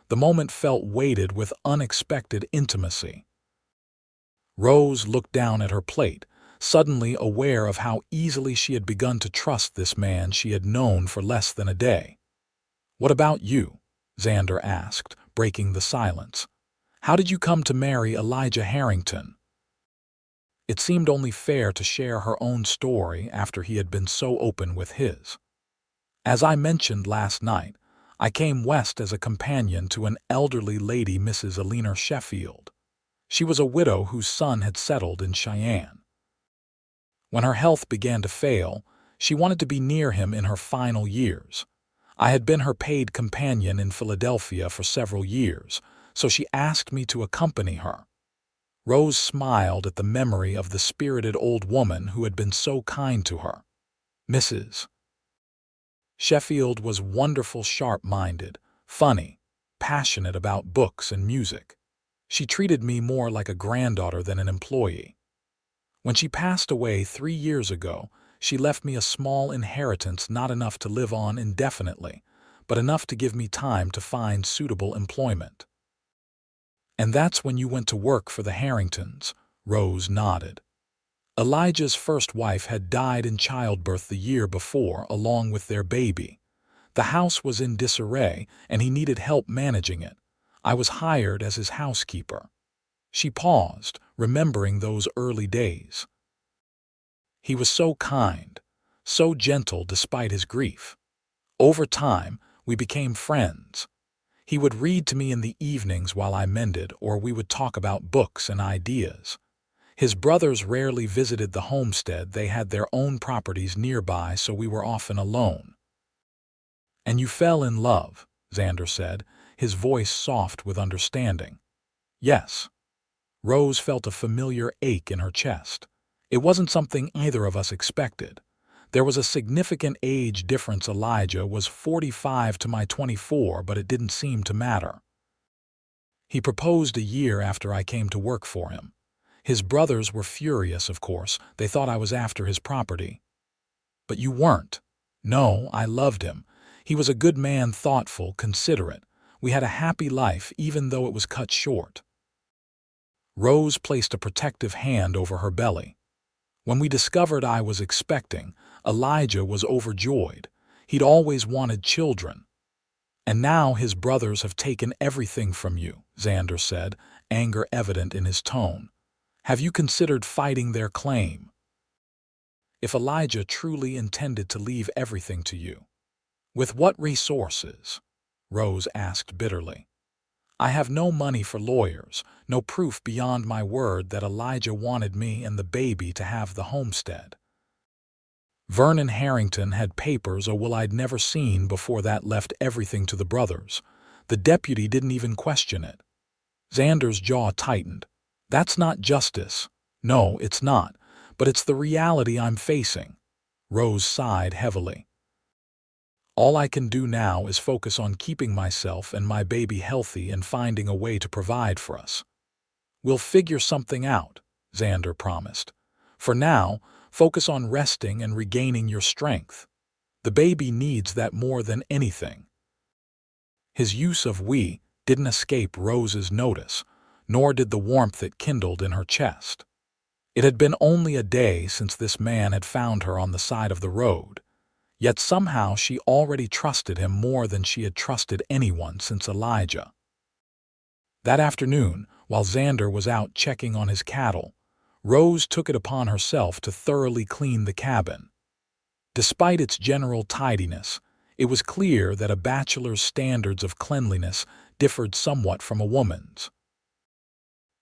S1: The moment felt weighted with unexpected intimacy. Rose looked down at her plate, suddenly aware of how easily she had begun to trust this man she had known for less than a day. "What about you?" Xander asked, breaking the silence. "How did you come to marry Elijah Harrington?" It seemed only fair to share her own story after he had been so open with his. "As I mentioned last night, I came west as a companion to an elderly lady, Mrs. Alina Sheffield. She was a widow whose son had settled in Cheyenne. When her health began to fail, she wanted to be near him in her final years. I had been her paid companion in Philadelphia for several years, so she asked me to accompany her. Rose smiled at the memory of the spirited old woman who had been so kind to her. Mrs. Sheffield was wonderful, sharp-minded, funny, passionate about books and music. She treated me more like a granddaughter than an employee. When she passed away 3 years ago, she left me a small inheritance, not enough to live on indefinitely, but enough to give me time to find suitable employment. And that's when you went to work for the Harringtons, Rose nodded. Elijah's first wife had died in childbirth the year before, along with their baby. The house was in disarray, and he needed help managing it. I was hired as his housekeeper. She paused, remembering those early days. He was so kind, so gentle despite his grief. Over time, we became friends. He would read to me in the evenings while I mended, or we would talk about books and ideas. His brothers rarely visited the homestead. They had their own properties nearby, so we were often alone. "And you fell in love," Xander said, his voice soft with understanding. "Yes." Rose felt a familiar ache in her chest. It wasn't something either of us expected. There was a significant age difference. Elijah was 45 to my 24, but it didn't seem to matter. He proposed a year after I came to work for him. His brothers were furious, of course. They thought I was after his property. "But you weren't." "No, I loved him. He was a good man, thoughtful, considerate. We had a happy life, even though it was cut short." Rose placed a protective hand over her belly. "When we discovered I was expecting, Elijah was overjoyed. He'd always wanted children. And now his brothers have taken everything from you," Xander said, anger evident in his tone. "Have you considered fighting their claim?" "If Elijah truly intended to leave everything to you, with what resources?" Rose asked bitterly. "I have no money for lawyers, no proof beyond my word that Elijah wanted me and the baby to have the homestead. Vernon Harrington had papers I'd never seen before that left everything to the brothers. The deputy didn't even question it." Xander's jaw tightened. "That's not justice." "No, it's not, but it's the reality I'm facing." Rose sighed heavily. "All I can do now is focus on keeping myself and my baby healthy and finding a way to provide for us." "We'll figure something out," Xander promised. "For now, focus on resting and regaining your strength. The baby needs that more than anything." His use of "we" didn't escape Rose's notice, nor did the warmth it kindled in her chest. It had been only a day since this man had found her on the side of the road. Yet somehow she already trusted him more than she had trusted anyone since Elijah. That afternoon, while Xander was out checking on his cattle, Rose took it upon herself to thoroughly clean the cabin. Despite its general tidiness, it was clear that a bachelor's standards of cleanliness differed somewhat from a woman's.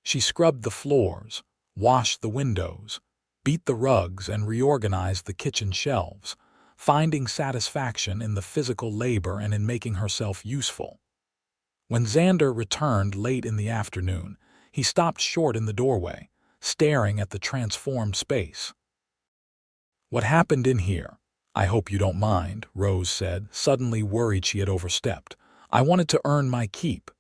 S1: She scrubbed the floors, washed the windows, beat the rugs, and reorganized the kitchen shelves, finding satisfaction in the physical labor and in making herself useful. When Xander returned late in the afternoon, he stopped short in the doorway, staring at the transformed space. "What happened in here? I hope you don't mind," Rose said, suddenly worried she had overstepped. "I wanted to earn my keep."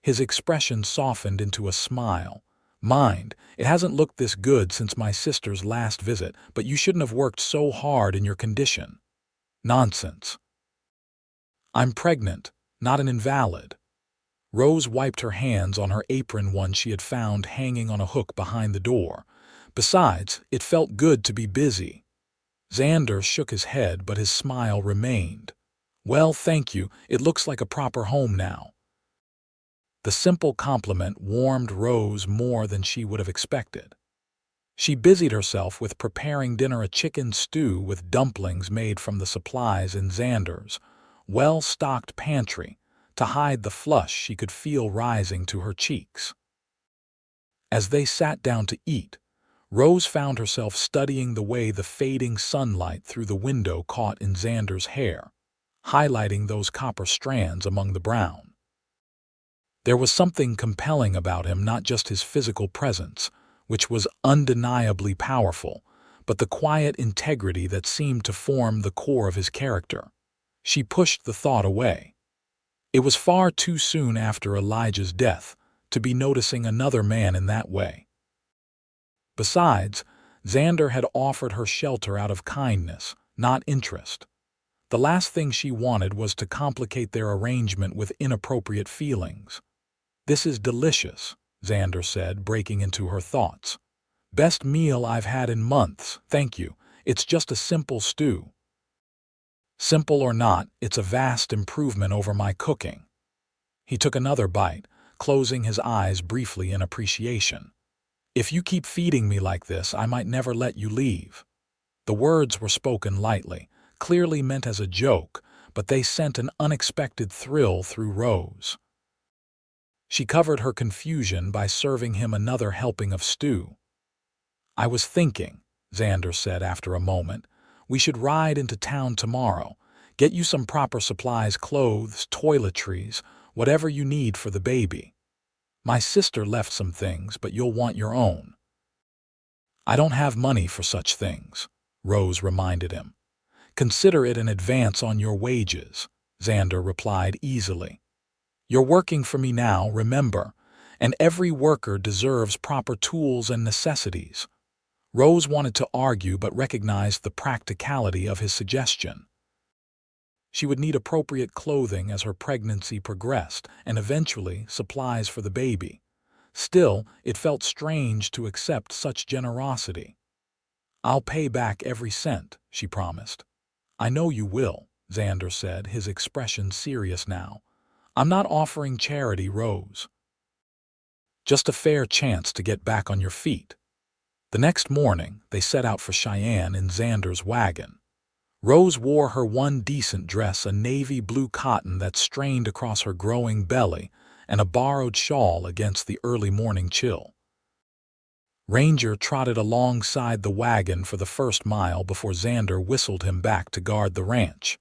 S1: His expression softened into a smile. "Mind, it hasn't looked this good since my sister's last visit, but you shouldn't have worked so hard in your condition." "Nonsense. I'm pregnant, not an invalid." Rose wiped her hands on her apron, one she had found hanging on a hook behind the door. "Besides, it felt good to be busy." Xander shook his head, but his smile remained. "Well, thank you. It looks like a proper home now." The simple compliment warmed Rose more than she would have expected. She busied herself with preparing dinner, a chicken stew with dumplings made from the supplies in Xander's well-stocked pantry, to hide the flush she could feel rising to her cheeks. As they sat down to eat, Rose found herself studying the way the fading sunlight through the window caught in Xander's hair, highlighting those copper strands among the brown. There was something compelling about him, not just his physical presence, which was undeniably powerful, but the quiet integrity that seemed to form the core of his character. She pushed the thought away. It was far too soon after Elijah's death to be noticing another man in that way. Besides, Xander had offered her shelter out of kindness, not interest. The last thing she wanted was to complicate their arrangement with inappropriate feelings. "This is delicious," Xander said, breaking into her thoughts. "Best meal I've had in months, thank you. It's just a simple stew." "Simple or not, it's a vast improvement over my cooking." He took another bite, closing his eyes briefly in appreciation. "If you keep feeding me like this, I might never let you leave." The words were spoken lightly, clearly meant as a joke, but they sent an unexpected thrill through Rose. She covered her confusion by serving him another helping of stew. "I was thinking," Xander said after a moment, "we should ride into town tomorrow, get you some proper supplies, clothes, toiletries, whatever you need for the baby. My sister left some things, but you'll want your own." "I don't have money for such things," Rose reminded him. "Consider it an advance on your wages," Xander replied easily. "You're working for me now, remember, and every worker deserves proper tools and necessities." Rose wanted to argue but recognized the practicality of his suggestion. She would need appropriate clothing as her pregnancy progressed, and eventually supplies for the baby. Still, it felt strange to accept such generosity. "I'll pay back every cent," she promised. "I know you will," Xander said, his expression serious now. "I'm not offering charity, Rose. Just a fair chance to get back on your feet." The next morning, they set out for Cheyenne in Xander's wagon. Rose wore her one decent dress, a navy blue cotton that strained across her growing belly, and a borrowed shawl against the early morning chill. Ranger trotted alongside the wagon for the first mile before Xander whistled him back to guard the ranch.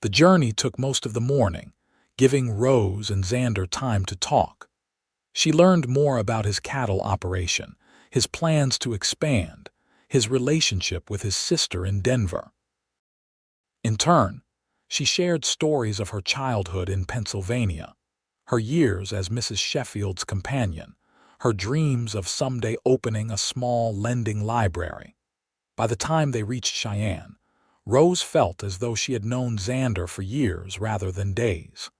S1: The journey took most of the morning, giving Rose and Xander time to talk. She learned more about his cattle operation, his plans to expand, his relationship with his sister in Denver. In turn, she shared stories of her childhood in Pennsylvania, her years as Mrs. Sheffield's companion, her dreams of someday opening a small lending library. By the time they reached Cheyenne, Rose felt as though she had known Xander for years rather than days.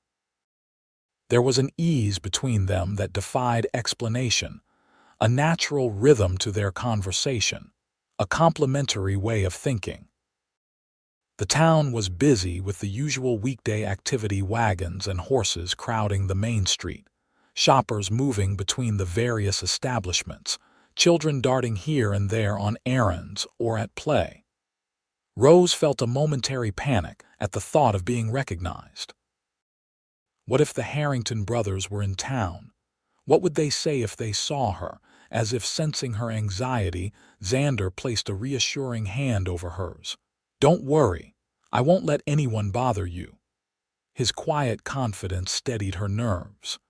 S1: There was an ease between them that defied explanation, a natural rhythm to their conversation, a complementary way of thinking. The town was busy with the usual weekday activity, wagons and horses crowding the main street, shoppers moving between the various establishments, children darting here and there on errands or at play. Rose felt a momentary panic at the thought of being recognized. What if the Harrington brothers were in town? What would they say if they saw her? As if sensing her anxiety, Xander placed a reassuring hand over hers. "Don't worry, I won't let anyone bother you." His quiet confidence steadied her nerves.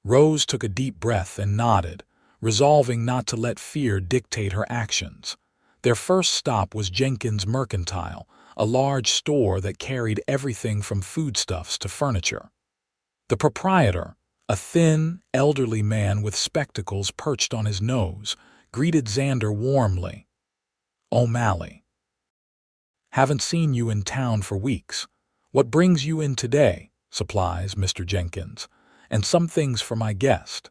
S1: Rose took a deep breath and nodded, resolving not to let fear dictate her actions. Their first stop was Jenkins Mercantile, a large store that carried everything from foodstuffs to furniture. The proprietor, a thin, elderly man with spectacles perched on his nose, greeted Xander warmly. "O'Malley. Haven't seen you in town for weeks. What brings you in today?" "Supplies, Mr. Jenkins, and some things for my guest."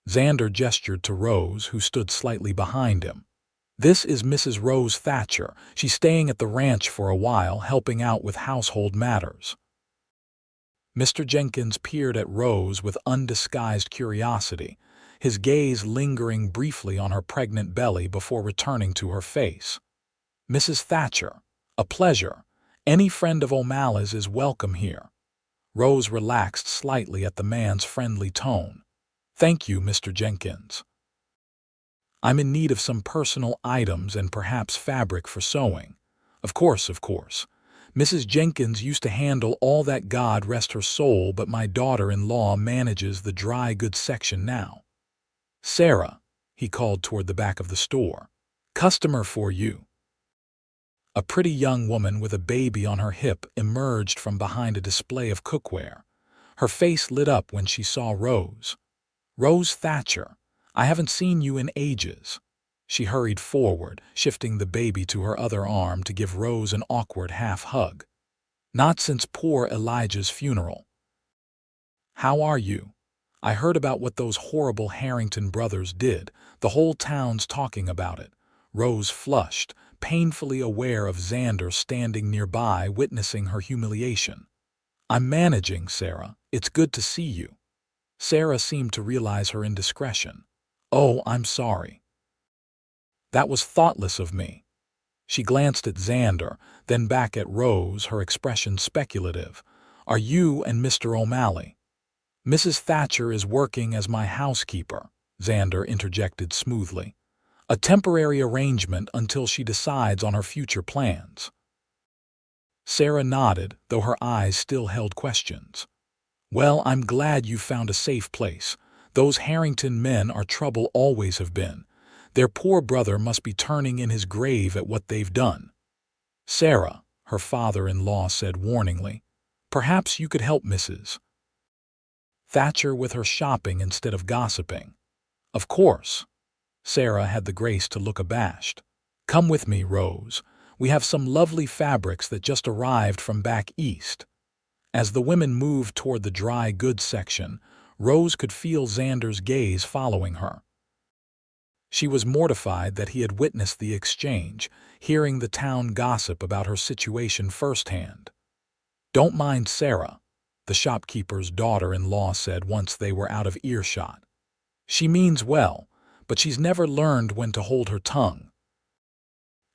S1: Xander gestured to Rose, who stood slightly behind him. "This is Mrs. Rose Thatcher. She's staying at the ranch for a while, helping out with household matters." Mr. Jenkins peered at Rose with undisguised curiosity, his gaze lingering briefly on her pregnant belly before returning to her face. "Mrs. Thatcher, a pleasure. Any friend of O'Malley's is welcome here." Rose relaxed slightly at the man's friendly tone. "Thank you, Mr. Jenkins. I'm in need of some personal items and perhaps fabric for sewing." Of course, of course. Mrs. Jenkins used to handle all that, God rest her soul, but my daughter-in-law manages the dry goods section now. "Sarah," he called toward the back of the store. "Customer for you." A pretty young woman with a baby on her hip emerged from behind a display of cookware. Her face lit up when she saw Rose. "Rose Thatcher, I haven't seen you in ages." She hurried forward, shifting the baby to her other arm to give Rose an awkward half-hug. "Not since poor Elijah's funeral." "How are you? I heard about what those horrible Harrington brothers did. The whole town's talking about it." Rose flushed, painfully aware of Xander standing nearby witnessing her humiliation. "I'm managing, Sarah. It's good to see you." Sarah seemed to realize her indiscretion. "Oh, I'm sorry. That was thoughtless of me." She glanced at Xander, then back at Rose, her expression speculative. "Are you and Mr. O'Malley?" "Mrs. Thatcher is working as my housekeeper," Xander interjected smoothly. "A temporary arrangement until she decides on her future plans." Sarah nodded, though her eyes still held questions. "Well, I'm glad you found a safe place. Those Harrington men are trouble, always have been. Their poor brother must be turning in his grave at what they've done." "Sarah," her father-in-law said warningly, "perhaps you could help Mrs. Thatcher with her shopping instead of gossiping." "Of course." Sarah had the grace to look abashed. "Come with me, Rose. We have some lovely fabrics that just arrived from back east." As the women moved toward the dry goods section, Rose could feel Xander's gaze following her. She was mortified that he had witnessed the exchange, hearing the town gossip about her situation firsthand. "Don't mind Sarah," the shopkeeper's daughter-in-law said once they were out of earshot. "She means well, but she's never learned when to hold her tongue."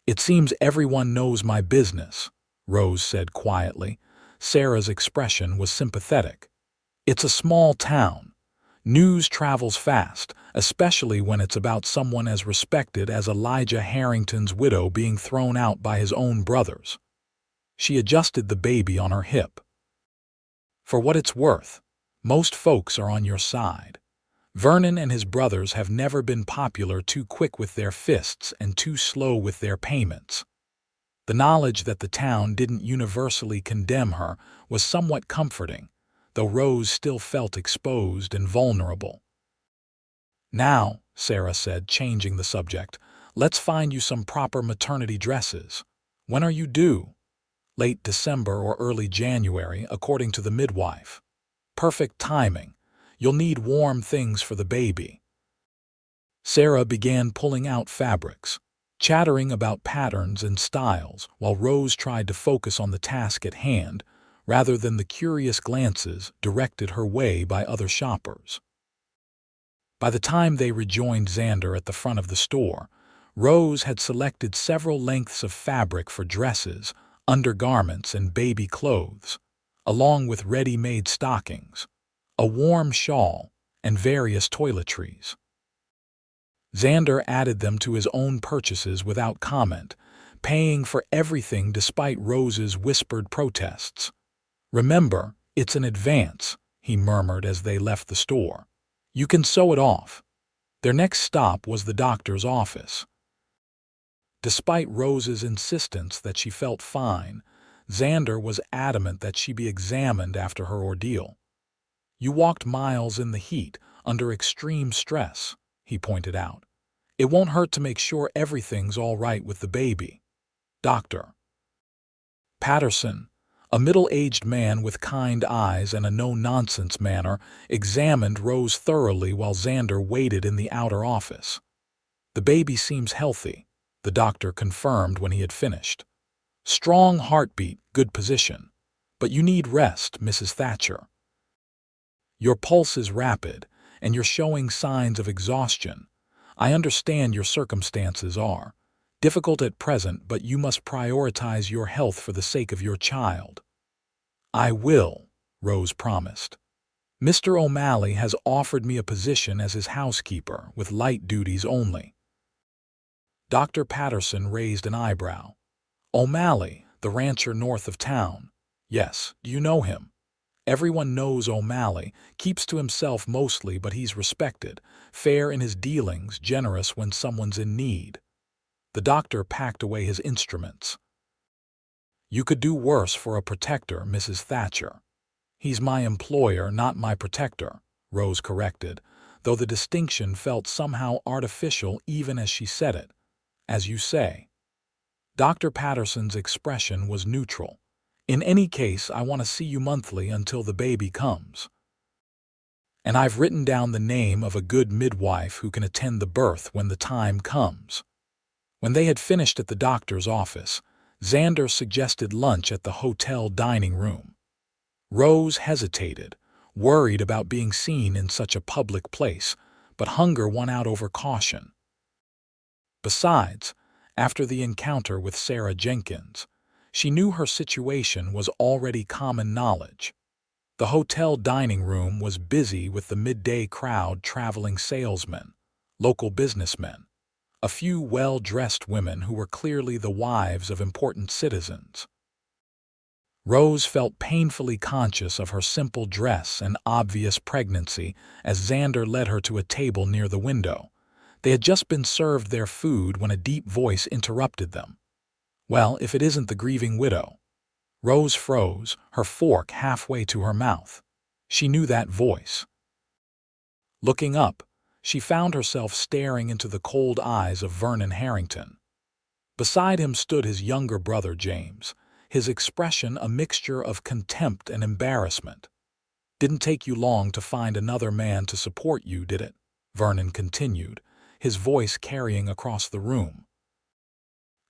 S1: "It seems everyone knows my business," Rose said quietly. Sarah's expression was sympathetic. "It's a small town. News travels fast, especially when it's about someone as respected as Elijah Harrington's widow being thrown out by his own brothers." She adjusted the baby on her hip. "For what it's worth, most folks are on your side. Vernon and his brothers have never been popular, too quick with their fists and too slow with their payments." The knowledge that the town didn't universally condemn her was somewhat comforting, though Rose still felt exposed and vulnerable. "Now," Sarah said, changing the subject, "let's find you some proper maternity dresses. When are you due?" "Late December or early January, according to the midwife." "Perfect timing. You'll need warm things for the baby." Sarah began pulling out fabrics, chattering about patterns and styles, while Rose tried to focus on the task at hand, rather than the curious glances directed her way by other shoppers. By the time they rejoined Xander at the front of the store, Rose had selected several lengths of fabric for dresses, undergarments, and baby clothes, along with ready-made stockings, a warm shawl, and various toiletries. Xander added them to his own purchases without comment, paying for everything despite Rose's whispered protests. "Remember, it's an advance," he murmured as they left the store. "You can sew it off." Their next stop was the doctor's office. Despite Rose's insistence that she felt fine, Xander was adamant that she be examined after her ordeal. "You walked miles in the heat, under extreme stress," he pointed out. "It won't hurt to make sure everything's all right with the baby." Dr. Patterson, a middle-aged man with kind eyes and a no-nonsense manner, examined Rose thoroughly while Xander waited in the outer office. "The baby seems healthy," the doctor confirmed when he had finished. "Strong heartbeat, good position. But you need rest, Mrs. Thatcher. Your pulse is rapid, and you're showing signs of exhaustion. I understand your circumstances are difficult at present, but you must prioritize your health for the sake of your child." "I will," Rose promised. Mr. O'Malley has offered me a position as his housekeeper with light duties only. Dr. Patterson raised an eyebrow. O'Malley, the rancher north of town. Yes, do you know him? Everyone knows O'Malley, keeps to himself mostly, but he's respected, fair in his dealings, generous when someone's in need. The doctor packed away his instruments. You could do worse for a protector, Mrs. Thatcher. He's my employer, not my protector, Rose corrected, though the distinction felt somehow artificial even as she said it. As you say. Dr. Patterson's expression was neutral. In any case, I want to see you monthly until the baby comes. And I've written down the name of a good midwife who can attend the birth when the time comes. When they had finished at the doctor's office, Xander suggested lunch at the hotel dining room. Rose hesitated, worried about being seen in such a public place, but hunger won out over caution. Besides, after the encounter with Sarah Jenkins, she knew her situation was already common knowledge. The hotel dining room was busy with the midday crowd, traveling salesmen, local businessmen, a few well-dressed women who were clearly the wives of important citizens. Rose felt painfully conscious of her simple dress and obvious pregnancy as Xander led her to a table near the window. They had just been served their food when a deep voice interrupted them. Well, if it isn't the grieving widow. Rose froze, her fork halfway to her mouth. She knew that voice. Looking up, she found herself staring into the cold eyes of Vernon Harrington. Beside him stood his younger brother James, his expression a mixture of contempt and embarrassment. Didn't take you long to find another man to support you, did it? Vernon continued, his voice carrying across the room.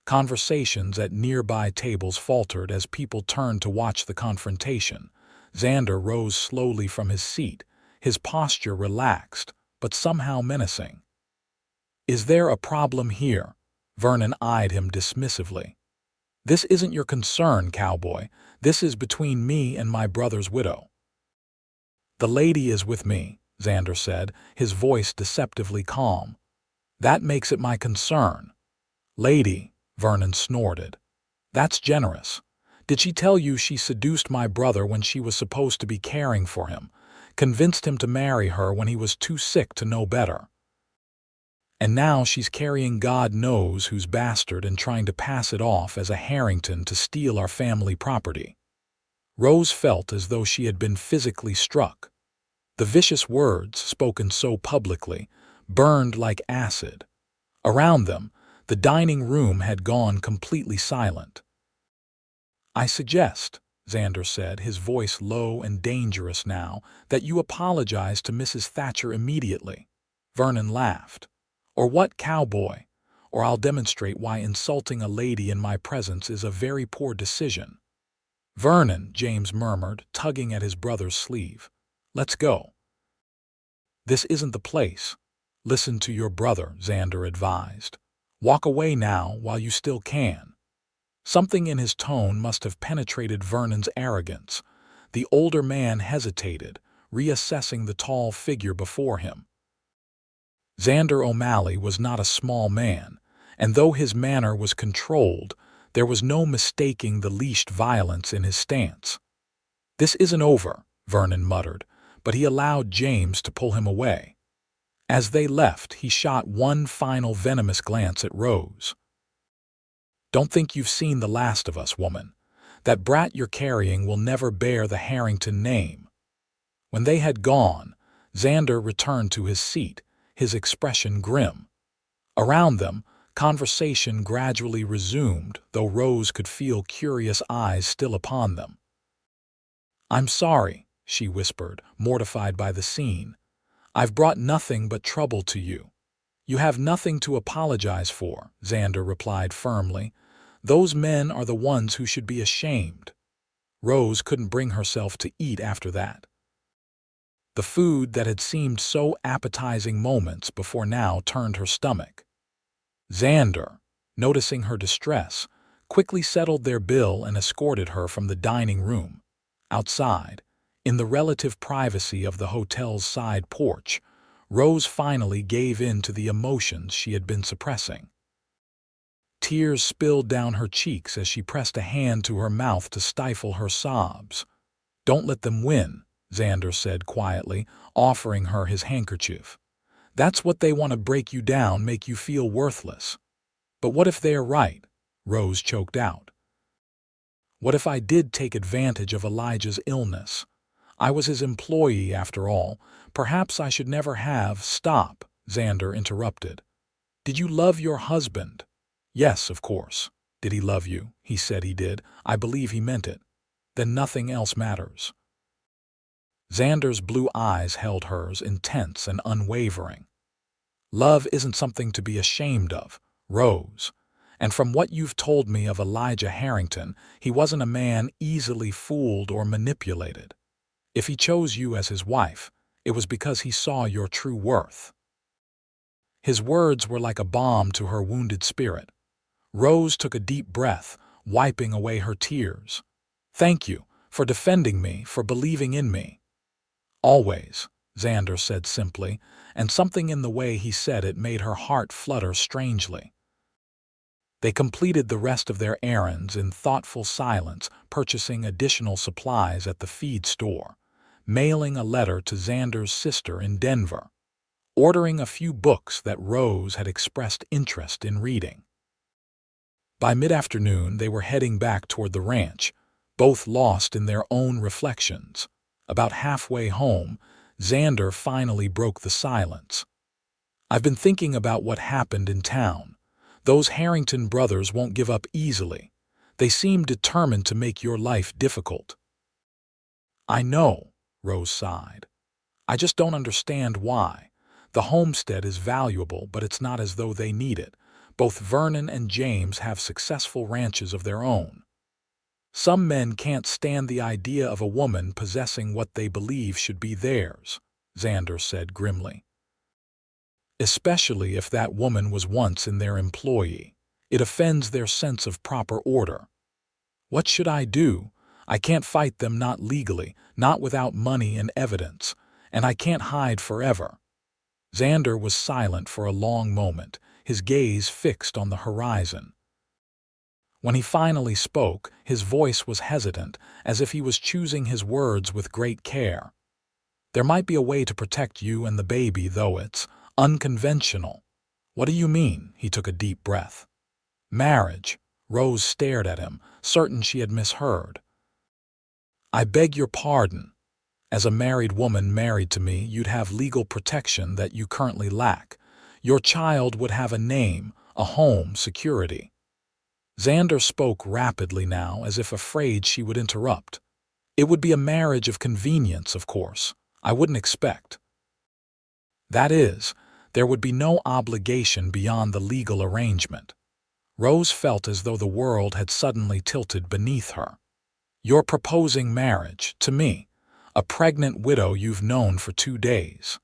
S1: Conversations at nearby tables faltered as people turned to watch the confrontation. Xander rose slowly from his seat, his posture relaxed, but somehow menacing. Is there a problem here? Vernon eyed him dismissively. This isn't your concern, Cowboy. This is between me and my brother's widow. The lady is with me, Xander said, his voice deceptively calm. That makes it my concern. Lady, Vernon snorted. That's generous. Did she tell you she seduced my brother when she was supposed to be caring for him, convinced him to marry her when he was too sick to know better? And now she's carrying God knows whose bastard and trying to pass it off as a Harrington to steal our family property. Rose felt as though she had been physically struck. The vicious words, spoken so publicly, burned like acid. Around them, the dining room had gone completely silent. I suggest, Xander said, his voice low and dangerous now, that you apologize to Mrs. Thatcher immediately. Vernon laughed. Or what, Cowboy? Or I'll demonstrate why insulting a lady in my presence is a very poor decision. Vernon, James murmured, tugging at his brother's sleeve. Let's go. This isn't the place. Listen to your brother, Xander advised. Walk away now while you still can. Something in his tone must have penetrated Vernon's arrogance. The older man hesitated, reassessing the tall figure before him. Xander O'Malley was not a small man, and though his manner was controlled, there was no mistaking the leashed violence in his stance. This isn't over, Vernon muttered, but he allowed James to pull him away. As they left, he shot one final venomous glance at Rose. Don't think you've seen the last of us, woman. That brat you're carrying will never bear the Harrington name. When they had gone, Xander returned to his seat, his expression grim. Around them, conversation gradually resumed, though Rose could feel curious eyes still upon them. I'm sorry, she whispered, mortified by the scene. I've brought nothing but trouble to you. You have nothing to apologize for, Xander replied firmly. Those men are the ones who should be ashamed. Rose couldn't bring herself to eat after that. The food that had seemed so appetizing moments before now turned her stomach. Xander, noticing her distress, quickly settled their bill and escorted her from the dining room. Outside, In the relative privacy of the hotel's side porch, Rose finally gave in to the emotions she had been suppressing. Tears spilled down her cheeks as she pressed a hand to her mouth to stifle her sobs. "Don't let them win," Xander said quietly, offering her his handkerchief. "That's what they want to break you down, make you feel worthless." "But what if they're right?" Rose choked out. "What if I did take advantage of Elijah's illness? I was his employee after all. Perhaps I should never have—" "Stop," Xander interrupted. "Did you love your husband?" "Yes, of course." "Did he love you?" "He said he did. I believe he meant it." "Then nothing else matters." Xander's blue eyes held hers, intense and unwavering. "Love isn't something to be ashamed of, Rose. And from what you've told me of Elijah Harrington, he wasn't a man easily fooled or manipulated. If he chose you as his wife, it was because he saw your true worth." His words were like a balm to her wounded spirit. Rose took a deep breath, wiping away her tears. "Thank you for defending me, for believing in me." "Always," Xander said simply, and something in the way he said it made her heart flutter strangely. They completed the rest of their errands in thoughtful silence, purchasing additional supplies at the feed store, mailing a letter to Xander's sister in Denver, ordering a few books that Rose had expressed interest in reading. By mid-afternoon, they were heading back toward the ranch, both lost in their own reflections. About halfway home, Xander finally broke the silence. "I've been thinking about what happened in town. Those Harrington brothers won't give up easily. They seem determined to make your life difficult." "I know," Rose sighed. "I just don't understand why. The homestead is valuable, but it's not as though they need it. Both Vernon and James have successful ranches of their own. Some men can't stand the idea of a woman possessing what they believe should be theirs," Xander said grimly. "Especially if that woman was once in their employ. It offends their sense of proper order." "What should I do? I can't fight them, not legally, not without money and evidence, and I can't hide forever." Xander was silent for a long moment, his gaze fixed on the horizon. When he finally spoke, his voice was hesitant, as if he was choosing his words with great care. "There might be a way to protect you and the baby, though it's unconventional." "What do you mean?" He took a deep breath. "Marriage." Rose stared at him, certain she had misheard. "I beg your pardon. As a married woman married to me, you'd have legal protection that you currently lack. Your child would have a name, a home, security." Xander spoke rapidly now, as if afraid she would interrupt. "It would be a marriage of convenience, of course. I wouldn't expect. That is, there would be no obligation beyond the legal arrangement." Rose felt as though the world had suddenly tilted beneath her. "You're proposing marriage, to me, a pregnant widow you've known for 2 days."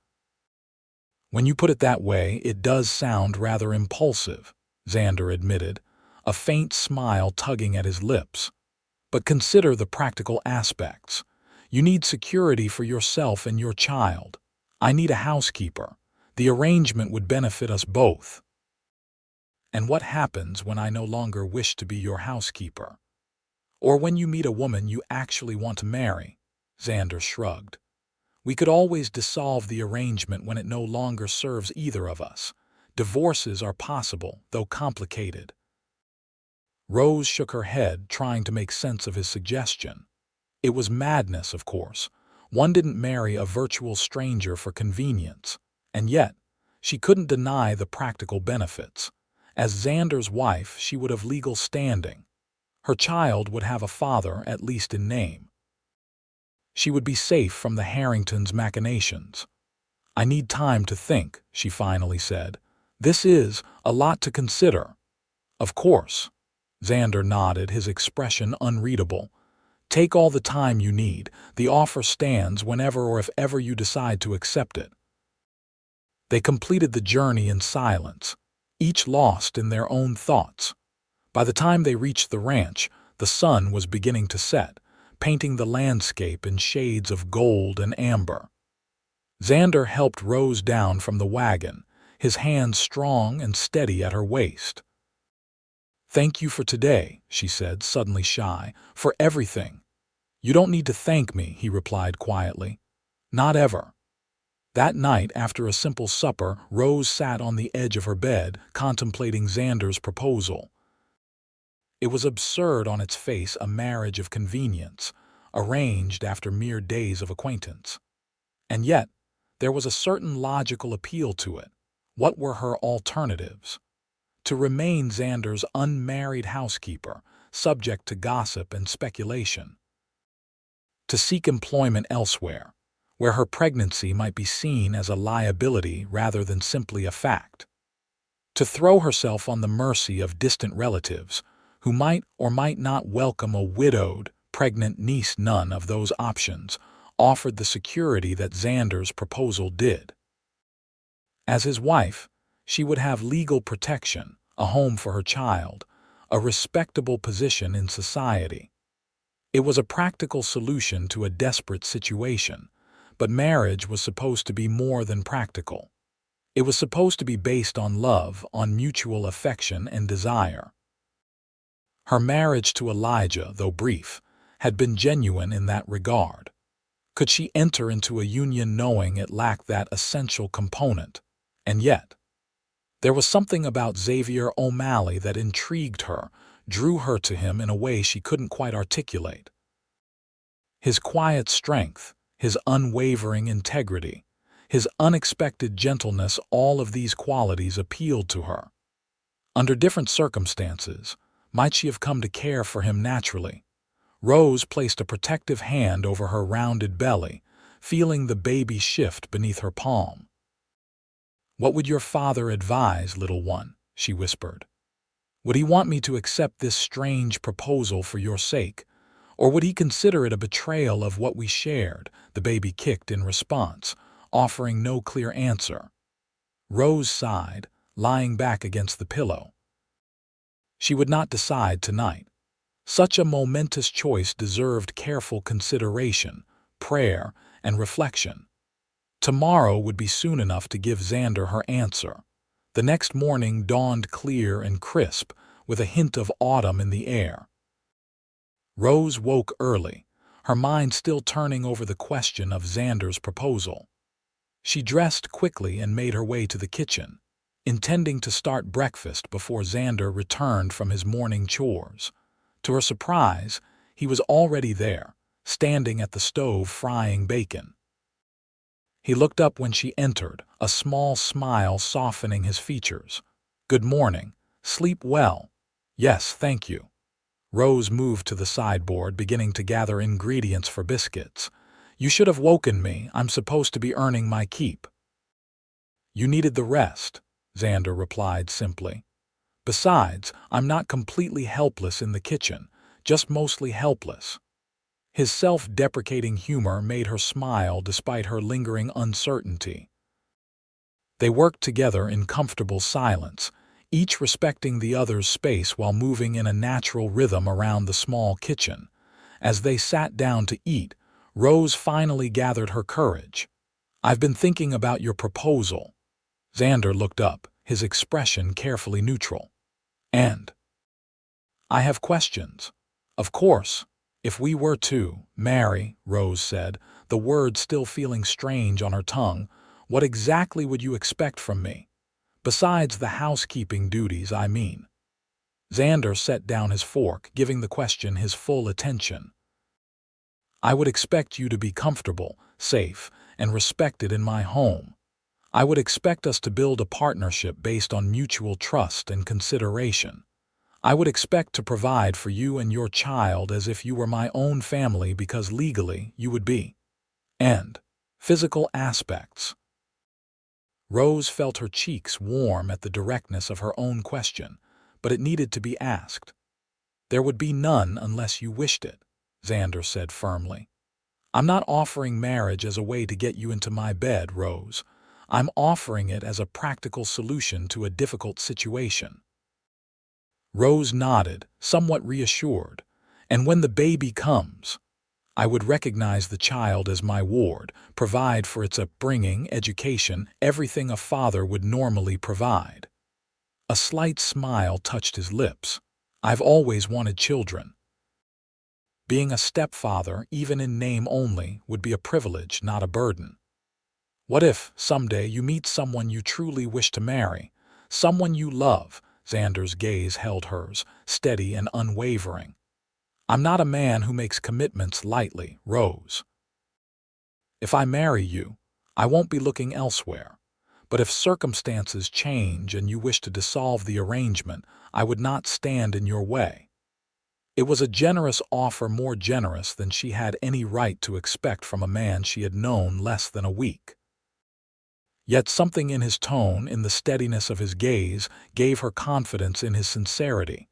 S1: "When you put it that way, it does sound rather impulsive," Xander admitted, a faint smile tugging at his lips. "But consider the practical aspects. You need security for yourself and your child. I need a housekeeper. The arrangement would benefit us both." "And what happens when I no longer wish to be your housekeeper? Or when you meet a woman you actually want to marry?" Xander shrugged. "We could always dissolve the arrangement when it no longer serves either of us. Divorces are possible, though complicated." Rose shook her head, trying to make sense of his suggestion. It was madness, of course. One didn't marry a virtual stranger for convenience. And yet, she couldn't deny the practical benefits. As Xander's wife, she would have legal standing. Her child would have a father, at least in name. She would be safe from the Harringtons' machinations. "I need time to think," she finally said. "This is a lot to consider." "Of course." Xander nodded, his expression unreadable. "Take all the time you need. The offer stands whenever or if ever you decide to accept it." They completed the journey in silence, each lost in their own thoughts. By the time they reached the ranch, the sun was beginning to set, painting the landscape in shades of gold and amber. Xander helped Rose down from the wagon, his hands strong and steady at her waist. "Thank you for today," she said, suddenly shy, "for everything." "You don't need to thank me," he replied quietly. "Not ever." That night, after a simple supper, Rose sat on the edge of her bed, contemplating Xander's proposal. It was absurd on its face, a marriage of convenience, arranged after mere days of acquaintance. And yet, there was a certain logical appeal to it. What were her alternatives? To remain Xander's unmarried housekeeper, subject to gossip and speculation. To seek employment elsewhere, where her pregnancy might be seen as a liability rather than simply a fact. To throw herself on the mercy of distant relatives, who might or might not welcome a widowed, pregnant niece. None of those options offered the security that Xander's proposal did. As his wife, she would have legal protection, a home for her child, a respectable position in society. It was a practical solution to a desperate situation, but marriage was supposed to be more than practical. It was supposed to be based on love, on mutual affection and desire. Her marriage to Elijah, though brief, had been genuine in that regard. Could she enter into a union knowing it lacked that essential component? And yet, there was something about Xavier O'Malley that intrigued her, drew her to him in a way she couldn't quite articulate. His quiet strength, his unwavering integrity, his unexpected gentleness, all of these qualities appealed to her. Under different circumstances, might she have come to care for him naturally? Rose placed a protective hand over her rounded belly, feeling the baby shift beneath her palm. "What would your father advise, little one?" she whispered. "Would he want me to accept this strange proposal for your sake, or would he consider it a betrayal of what we shared?" The baby kicked in response, offering no clear answer. Rose sighed, lying back against the pillow. She would not decide tonight. Such a momentous choice deserved careful consideration, prayer, and reflection. Tomorrow would be soon enough to give Xander her answer. The next morning dawned clear and crisp, with a hint of autumn in the air. Rose woke early, her mind still turning over the question of Xander's proposal. She dressed quickly and made her way to the kitchen, intending to start breakfast before Xander returned from his morning chores. To her surprise, he was already there, standing at the stove frying bacon. He looked up when she entered, a small smile softening his features. "Good morning. Sleep well?" "Yes, thank you." Rose moved to the sideboard, beginning to gather ingredients for biscuits. "You should have woken me. I'm supposed to be earning my keep." "You needed the rest," Xander replied simply. "Besides, I'm not completely helpless in the kitchen, just mostly helpless." His self-deprecating humor made her smile despite her lingering uncertainty. They worked together in comfortable silence, each respecting the other's space while moving in a natural rhythm around the small kitchen. As they sat down to eat, Rose finally gathered her courage. "I've been thinking about your proposal." Xander looked up, his expression carefully neutral. "And I have questions." "Of course. If we were to marry," Rose said, the words still feeling strange on her tongue, "what exactly would you expect from me? Besides the housekeeping duties, I mean." Xander set down his fork, giving the question his full attention. "I would expect you to be comfortable, safe, and respected in my home. I would expect us to build a partnership based on mutual trust and consideration. I would expect to provide for you and your child as if you were my own family, because legally you would be. And physical aspects." Rose felt her cheeks warm at the directness of her own question, but it needed to be asked. "There would be none unless you wished it," Xander said firmly. "I'm not offering marriage as a way to get you into my bed, Rose. I'm offering it as a practical solution to a difficult situation." Rose nodded, somewhat reassured. "And when the baby comes?" I would recognize the child as my ward, provide for its upbringing, education, everything a father would normally provide. A slight smile touched his lips. I've always wanted children. Being a stepfather, even in name only, would be a privilege, not a burden. What if, someday, you meet someone you truly wish to marry, someone you love? Xander's gaze held hers, steady and unwavering. I'm not a man who makes commitments lightly, Rose. If I marry you, I won't be looking elsewhere. But if circumstances change and you wish to dissolve the arrangement, I would not stand in your way. It was a generous offer, more generous than she had any right to expect from a man she had known less than a week. Yet something in his tone, in the steadiness of his gaze, gave her confidence in his sincerity.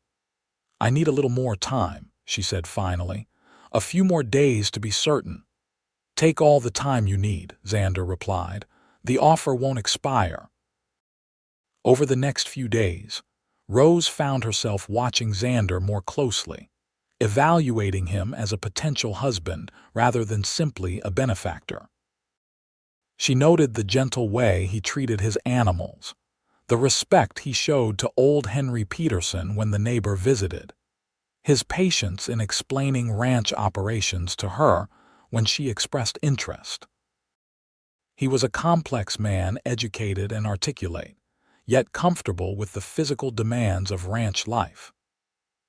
S1: I need a little more time, she said finally. A few more days to be certain. Take all the time you need, Xander replied. The offer won't expire. Over the next few days, Rose found herself watching Xander more closely, evaluating him as a potential husband rather than simply a benefactor. She noted the gentle way he treated his animals, the respect he showed to old Henry Peterson when the neighbor visited, his patience in explaining ranch operations to her when she expressed interest. He was a complex man, educated and articulate, yet comfortable with the physical demands of ranch life.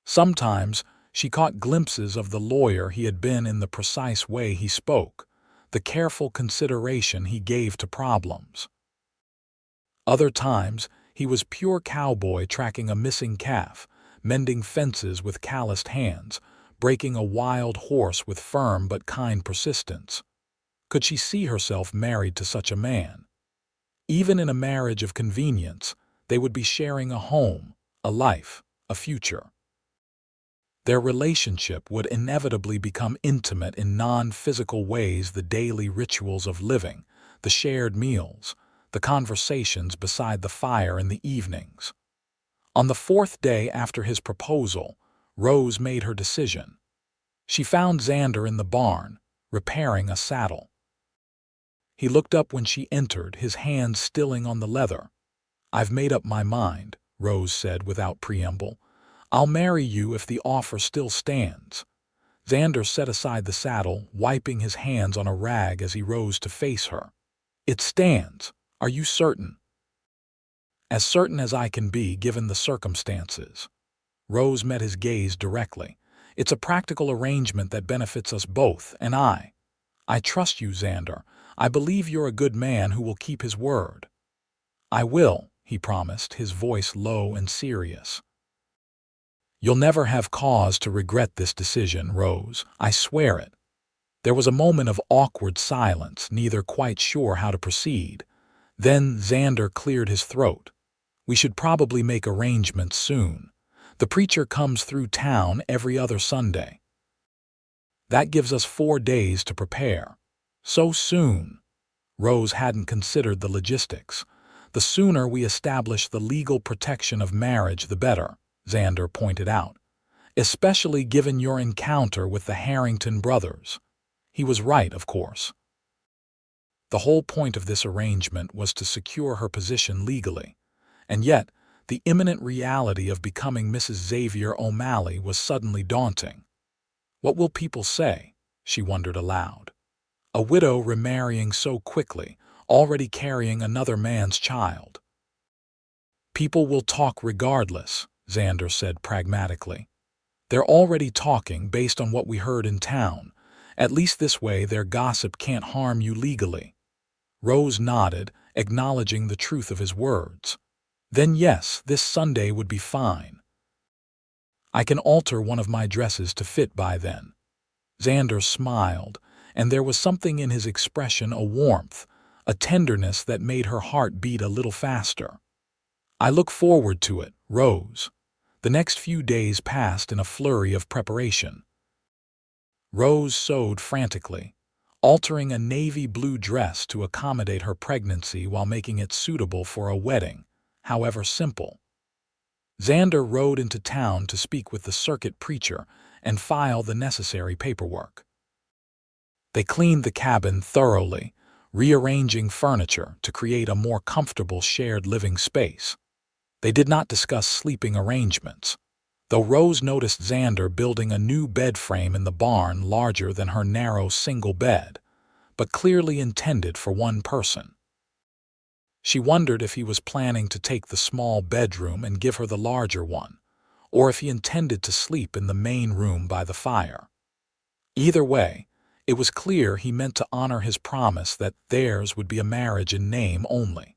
S1: Sometimes she caught glimpses of the lawyer he had been in the precise way he spoke, the careful consideration he gave to problems. Other times, he was pure cowboy, tracking a missing calf, mending fences with calloused hands, breaking a wild horse with firm but kind persistence. Could she see herself married to such a man? Even in a marriage of convenience, they would be sharing a home, a life, a future. Their relationship would inevitably become intimate in non-physical ways, the daily rituals of living, the shared meals, the conversations beside the fire in the evenings. On the fourth day after his proposal, Rose made her decision. She found Xander in the barn, repairing a saddle. He looked up when she entered, his hands stilling on the leather. I've made up my mind, Rose said without preamble. I'll marry you if the offer still stands. Xander set aside the saddle, wiping his hands on a rag as he rose to face her. It stands. Are you certain? As certain as I can be, given the circumstances. Rose met his gaze directly. It's a practical arrangement that benefits us both, and I trust you, Xander. I believe you're a good man who will keep his word. I will, he promised, his voice low and serious. You'll never have cause to regret this decision, Rose. I swear it. There was a moment of awkward silence, neither quite sure how to proceed. Then Xander cleared his throat. We should probably make arrangements soon. The preacher comes through town every other Sunday. That gives us 4 days to prepare. So soon? Rose hadn't considered the logistics. The sooner we establish the legal protection of marriage, the better, Xander pointed out, especially given your encounter with the Harrington brothers. He was right, of course. The whole point of this arrangement was to secure her position legally, and yet the imminent reality of becoming Mrs. Xavier O'Malley was suddenly daunting. What will people say? She wondered aloud. A widow remarrying so quickly, already carrying another man's child. People will talk regardless, Xander said pragmatically. They're already talking based on what we heard in town. At least this way their gossip can't harm you legally. Rose nodded, acknowledging the truth of his words. Then yes, this Sunday would be fine. I can alter one of my dresses to fit by then. Xander smiled, and there was something in his expression, a warmth, a tenderness that made her heart beat a little faster. I look forward to it, Rose. The next few days passed in a flurry of preparation. Rose sewed frantically, altering a navy blue dress to accommodate her pregnancy while making it suitable for a wedding, however simple. Xander rode into town to speak with the circuit preacher and file the necessary paperwork. They cleaned the cabin thoroughly, rearranging furniture to create a more comfortable shared living space. They did not discuss sleeping arrangements, though Rose noticed Xander building a new bed frame in the barn larger than her narrow single bed, but clearly intended for one person. She wondered if he was planning to take the small bedroom and give her the larger one, or if he intended to sleep in the main room by the fire. Either way, it was clear he meant to honor his promise that theirs would be a marriage in name only.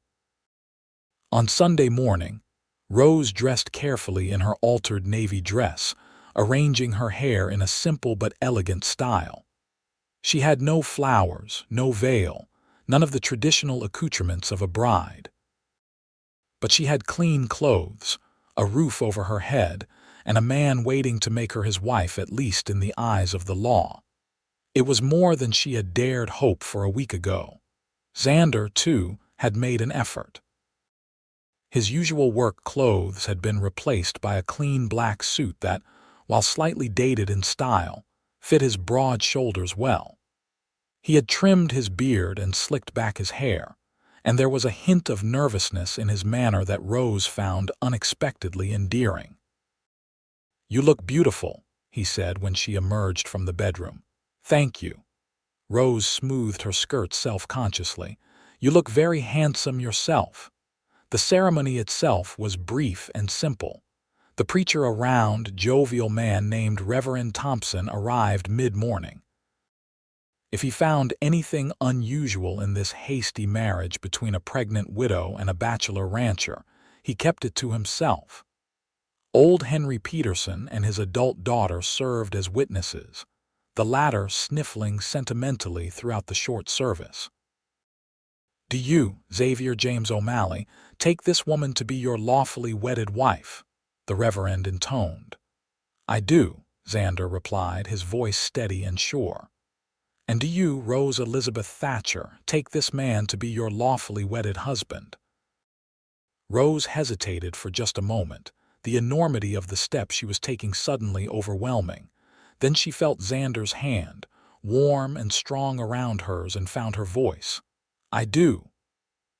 S1: On Sunday morning, Rose dressed carefully in her altered navy dress, arranging her hair in a simple but elegant style. She had no flowers, no veil, none of the traditional accoutrements of a bride. But she had clean clothes, a roof over her head, and a man waiting to make her his wife, at least in the eyes of the law. It was more than she had dared hope for a week ago. Xander, too, had made an effort. His usual work clothes had been replaced by a clean black suit that, while slightly dated in style, fit his broad shoulders well. He had trimmed his beard and slicked back his hair, and there was a hint of nervousness in his manner that Rose found unexpectedly endearing. "You look beautiful," he said when she emerged from the bedroom. "Thank you." Rose smoothed her skirt self-consciously. "You look very handsome yourself." The ceremony itself was brief and simple. The preacher, a round, jovial man named Reverend Thompson, arrived mid-morning. If he found anything unusual in this hasty marriage between a pregnant widow and a bachelor rancher, he kept it to himself. Old Henry Peterson and his adult daughter served as witnesses, the latter sniffling sentimentally throughout the short service. "Do you, Xavier James O'Malley, take this woman to be your lawfully wedded wife?" the Reverend intoned. "I do," Xander replied, his voice steady and sure. "And do you, Rose Elizabeth Thatcher, take this man to be your lawfully wedded husband?" Rose hesitated for just a moment, the enormity of the step she was taking suddenly overwhelming. Then she felt Xander's hand, warm and strong around hers, and found her voice. "I do.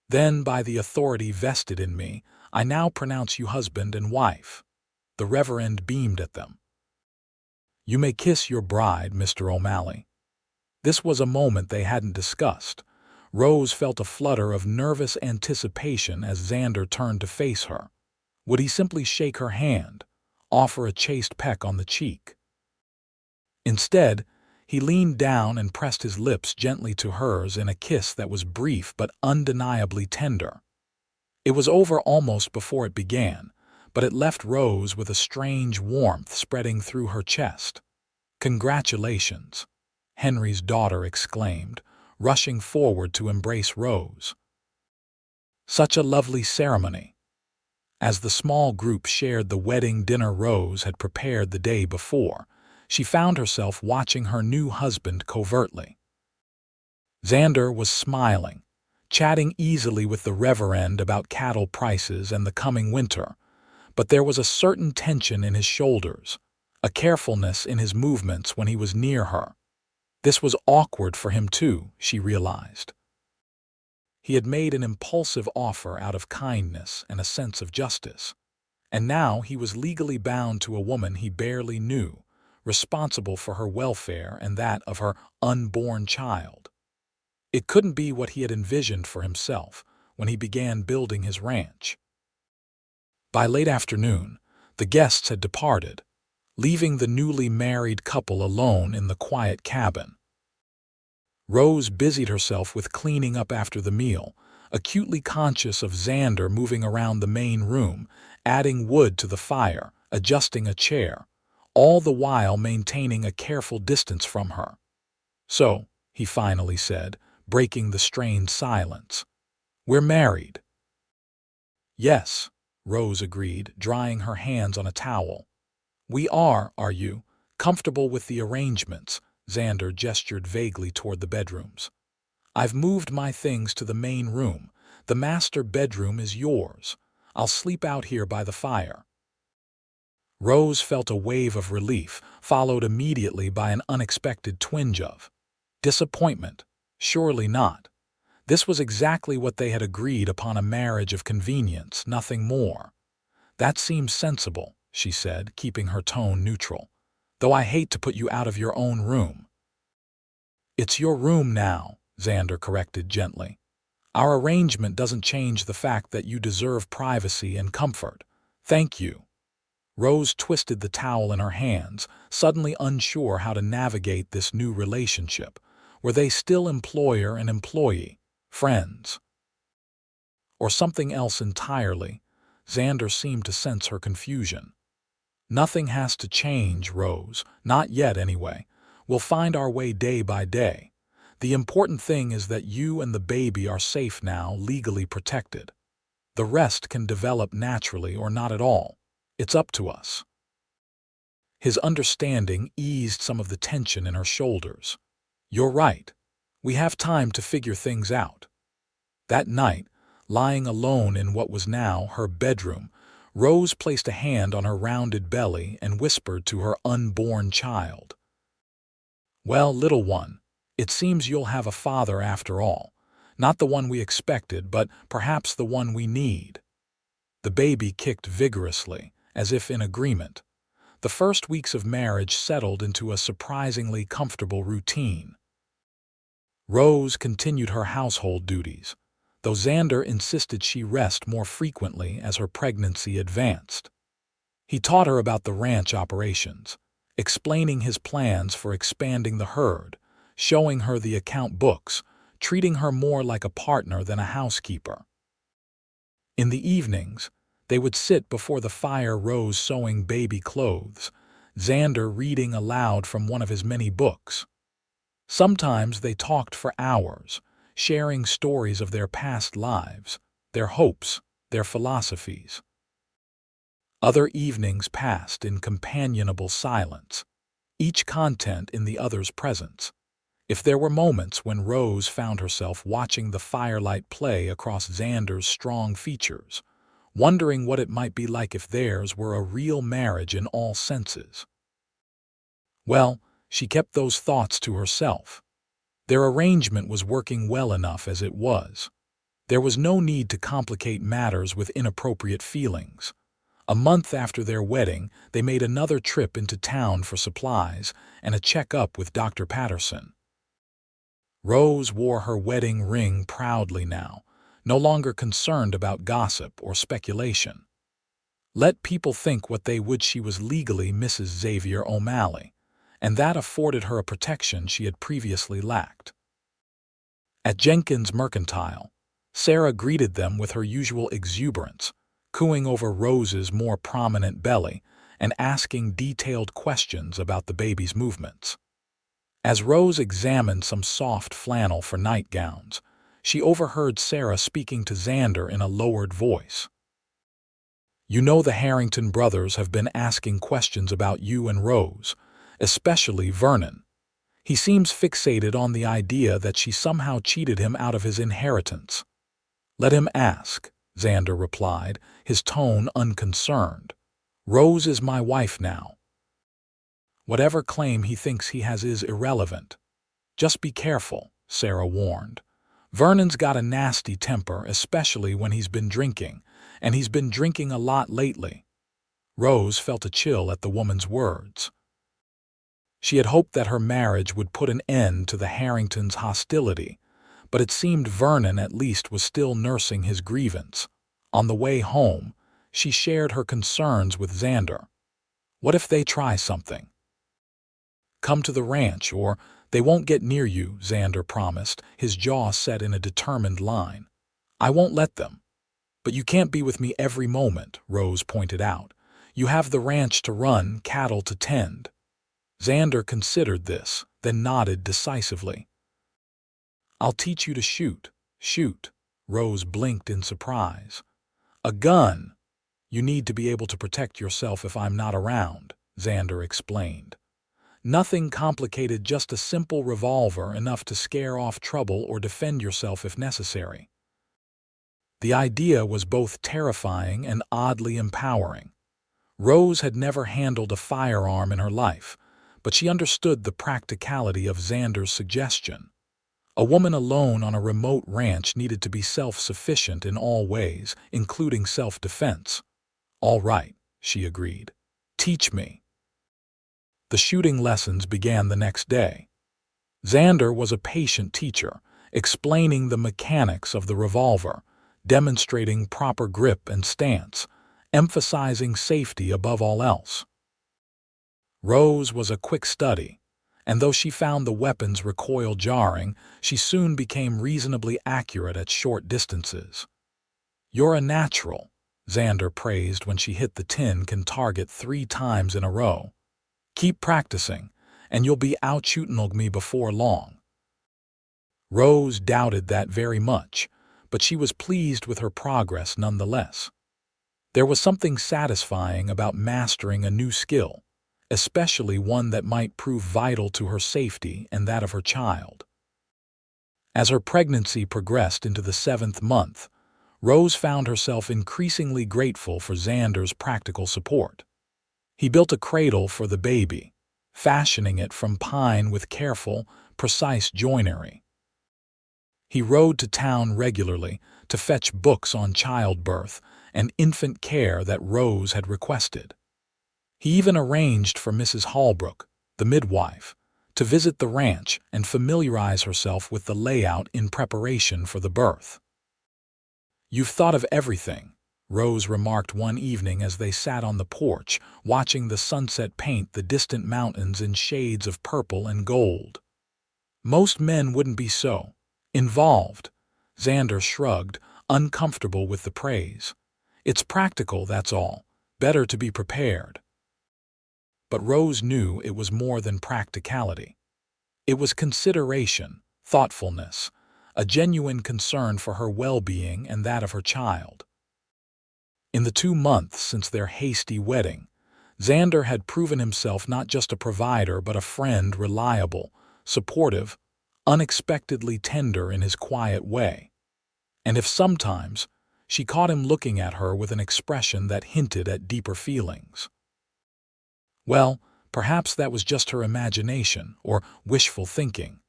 S1: Then, by the authority vested in me, I now pronounce you husband and wife." The Reverend beamed at them. "You may kiss your bride, Mr. O'Malley." This was a moment they hadn't discussed. Rose felt a flutter of nervous anticipation as Xander turned to face her. Would he simply shake her hand, offer a chaste peck on the cheek? Instead, he leaned down and pressed his lips gently to hers in a kiss that was brief but undeniably tender. It was over almost before it began, but it left Rose with a strange warmth spreading through her chest. "Congratulations," Henry's daughter exclaimed, rushing forward to embrace Rose. "Such a lovely ceremony." As the small group shared the wedding dinner Rose had prepared the day before, she found herself watching her new husband covertly. Xander was smiling, chatting easily with the Reverend about cattle prices and the coming winter, but there was a certain tension in his shoulders, a carefulness in his movements when he was near her. This was awkward for him too, she realized. He had made an impulsive offer out of kindness and a sense of justice, and now he was legally bound to a woman he barely knew, responsible for her welfare and that of her unborn child. It couldn't be what he had envisioned for himself when he began building his ranch. By late afternoon, the guests had departed, leaving the newly married couple alone in the quiet cabin. Rose busied herself with cleaning up after the meal, acutely conscious of Xander moving around the main room, adding wood to the fire, adjusting a chair, all the while maintaining a careful distance from her. "So," he finally said, breaking the strained silence, "we're married." "Yes," Rose agreed, drying her hands on a towel. "We are you? Comfortable with the arrangements?" Xander gestured vaguely toward the bedrooms. "I've moved my things to the main room. The master bedroom is yours. I'll sleep out here by the fire." Rose felt a wave of relief, followed immediately by an unexpected twinge of Disappointment? Surely not. This was exactly what they had agreed upon, a marriage of convenience, nothing more. That seems sensible, she said, keeping her tone neutral. Though I hate to put you out of your own room. It's your room now, Xander corrected gently. Our arrangement doesn't change the fact that you deserve privacy and comfort. Thank you. Rose twisted the towel in her hands, suddenly unsure how to navigate this new relationship. Were they still employer and employee, friends, or something else entirely? Xander seemed to sense her confusion. Nothing has to change, Rose. Not yet, anyway. We'll find our way day by day. The important thing is that you and the baby are safe now, legally protected. The rest can develop naturally or not at all. It's up to us. His understanding eased some of the tension in her shoulders. You're right. We have time to figure things out. That night, lying alone in what was now her bedroom, Rose placed a hand on her rounded belly and whispered to her unborn child. Well, little one, it seems you'll have a father after all. Not the one we expected, but perhaps the one we need. The baby kicked vigorously, as if in agreement. The first weeks of marriage settled into a surprisingly comfortable routine. Rose continued her household duties, though Xander insisted she rest more frequently as her pregnancy advanced. He taught her about the ranch operations, explaining his plans for expanding the herd, showing her the account books, treating her more like a partner than a housekeeper. In the evenings, they would sit before the fire, Rose sewing baby clothes, Xander reading aloud from one of his many books. Sometimes they talked for hours, sharing stories of their past lives, their hopes, their philosophies. Other evenings passed in companionable silence, each content in the other's presence. If there were moments when Rose found herself watching the firelight play across Xander's strong features, wondering what it might be like if theirs were a real marriage in all senses. Well, she kept those thoughts to herself. Their arrangement was working well enough as it was. There was no need to complicate matters with inappropriate feelings. A month after their wedding, they made another trip into town for supplies and a check-up with Dr. Patterson. Rose wore her wedding ring proudly now, no longer concerned about gossip or speculation. Let people think what they would, she was legally Mrs. Xavier O'Malley, and that afforded her a protection she had previously lacked. At Jenkins' Mercantile, Sarah greeted them with her usual exuberance, cooing over Rose's more prominent belly and asking detailed questions about the baby's movements. As Rose examined some soft flannel for nightgowns, she overheard Sarah speaking to Xander in a lowered voice. You know, the Harrington brothers have been asking questions about you and Rose, especially Vernon. He seems fixated on the idea that she somehow cheated him out of his inheritance. Let him ask, Xander replied, his tone unconcerned. Rose is my wife now. Whatever claim he thinks he has is irrelevant. Just be careful, Sarah warned. Vernon's got a nasty temper, especially when he's been drinking, and he's been drinking a lot lately. Rose felt a chill at the woman's words. She had hoped that her marriage would put an end to the Harringtons' hostility, but it seemed Vernon at least was still nursing his grievance. On the way home, she shared her concerns with Xander. What if they try something? Come to the ranch, or they won't get near you, Xander promised, his jaw set in a determined line. I won't let them. But you can't be with me every moment, Rose pointed out. You have the ranch to run, cattle to tend. Xander considered this, then nodded decisively. I'll teach you to shoot. Shoot. Rose blinked in surprise. A gun. You need to be able to protect yourself if I'm not around, Xander explained. Nothing complicated, just a simple revolver, enough to scare off trouble or defend yourself if necessary. The idea was both terrifying and oddly empowering. Rose had never handled a firearm in her life, but she understood the practicality of Xander's suggestion. A woman alone on a remote ranch needed to be self-sufficient in all ways, including self-defense. "All right," she agreed. "Teach me." The shooting lessons began the next day. Xander was a patient teacher, explaining the mechanics of the revolver, demonstrating proper grip and stance, emphasizing safety above all else. Rose was a quick study, and though she found the weapon's recoil jarring, she soon became reasonably accurate at short distances. "You're a natural," Xander praised when she hit the tin can target 3 times in a row. "Keep practicing, and you'll be out-shooting me before long." Rose doubted that very much, but she was pleased with her progress nonetheless. There was something satisfying about mastering a new skill, especially one that might prove vital to her safety and that of her child. As her pregnancy progressed into the 7th month, Rose found herself increasingly grateful for Xander's practical support. He built a cradle for the baby, fashioning it from pine with careful, precise joinery. He rode to town regularly to fetch books on childbirth and infant care that Rose had requested. He even arranged for Mrs. Holbrook, the midwife, to visit the ranch and familiarize herself with the layout in preparation for the birth. "You've thought of everything," Rose remarked one evening as they sat on the porch, watching the sunset paint the distant mountains in shades of purple and gold. "Most men wouldn't be so involved." Xander shrugged, uncomfortable with the praise. "It's practical, that's all. Better to be prepared." But Rose knew it was more than practicality. It was consideration, thoughtfulness, a genuine concern for her well-being and that of her child. In the 2 months since their hasty wedding, Xander had proven himself not just a provider but a friend, reliable, supportive, unexpectedly tender in his quiet way. And if sometimes, she caught him looking at her with an expression that hinted at deeper feelings. Well, perhaps that was just her imagination or wishful thinking.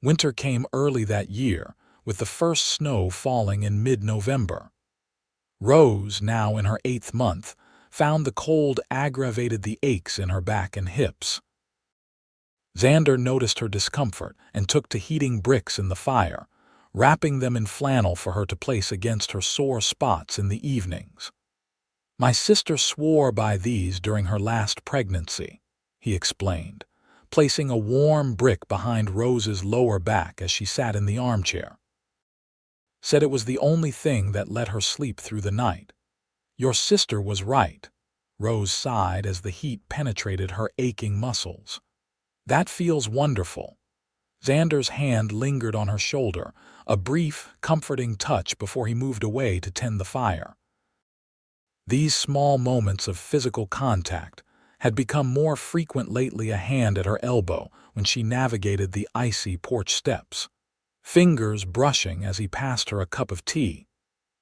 S1: Winter came early that year, with the first snow falling in mid-November. Rose, now in her 8th month, found the cold aggravated the aches in her back and hips. Xander noticed her discomfort and took to heating bricks in the fire, wrapping them in flannel for her to place against her sore spots in the evenings. "My sister swore by these during her last pregnancy," he explained, placing a warm brick behind Rose's lower back as she sat in the armchair. "Said it was the only thing that let her sleep through the night." "Your sister was right," Rose sighed as the heat penetrated her aching muscles. "That feels wonderful." Xander's hand lingered on her shoulder, a brief, comforting touch before he moved away to tend the fire. These small moments of physical contact had become more frequent lately, a hand at her elbow when she navigated the icy porch steps, fingers brushing as he passed her a cup of tea,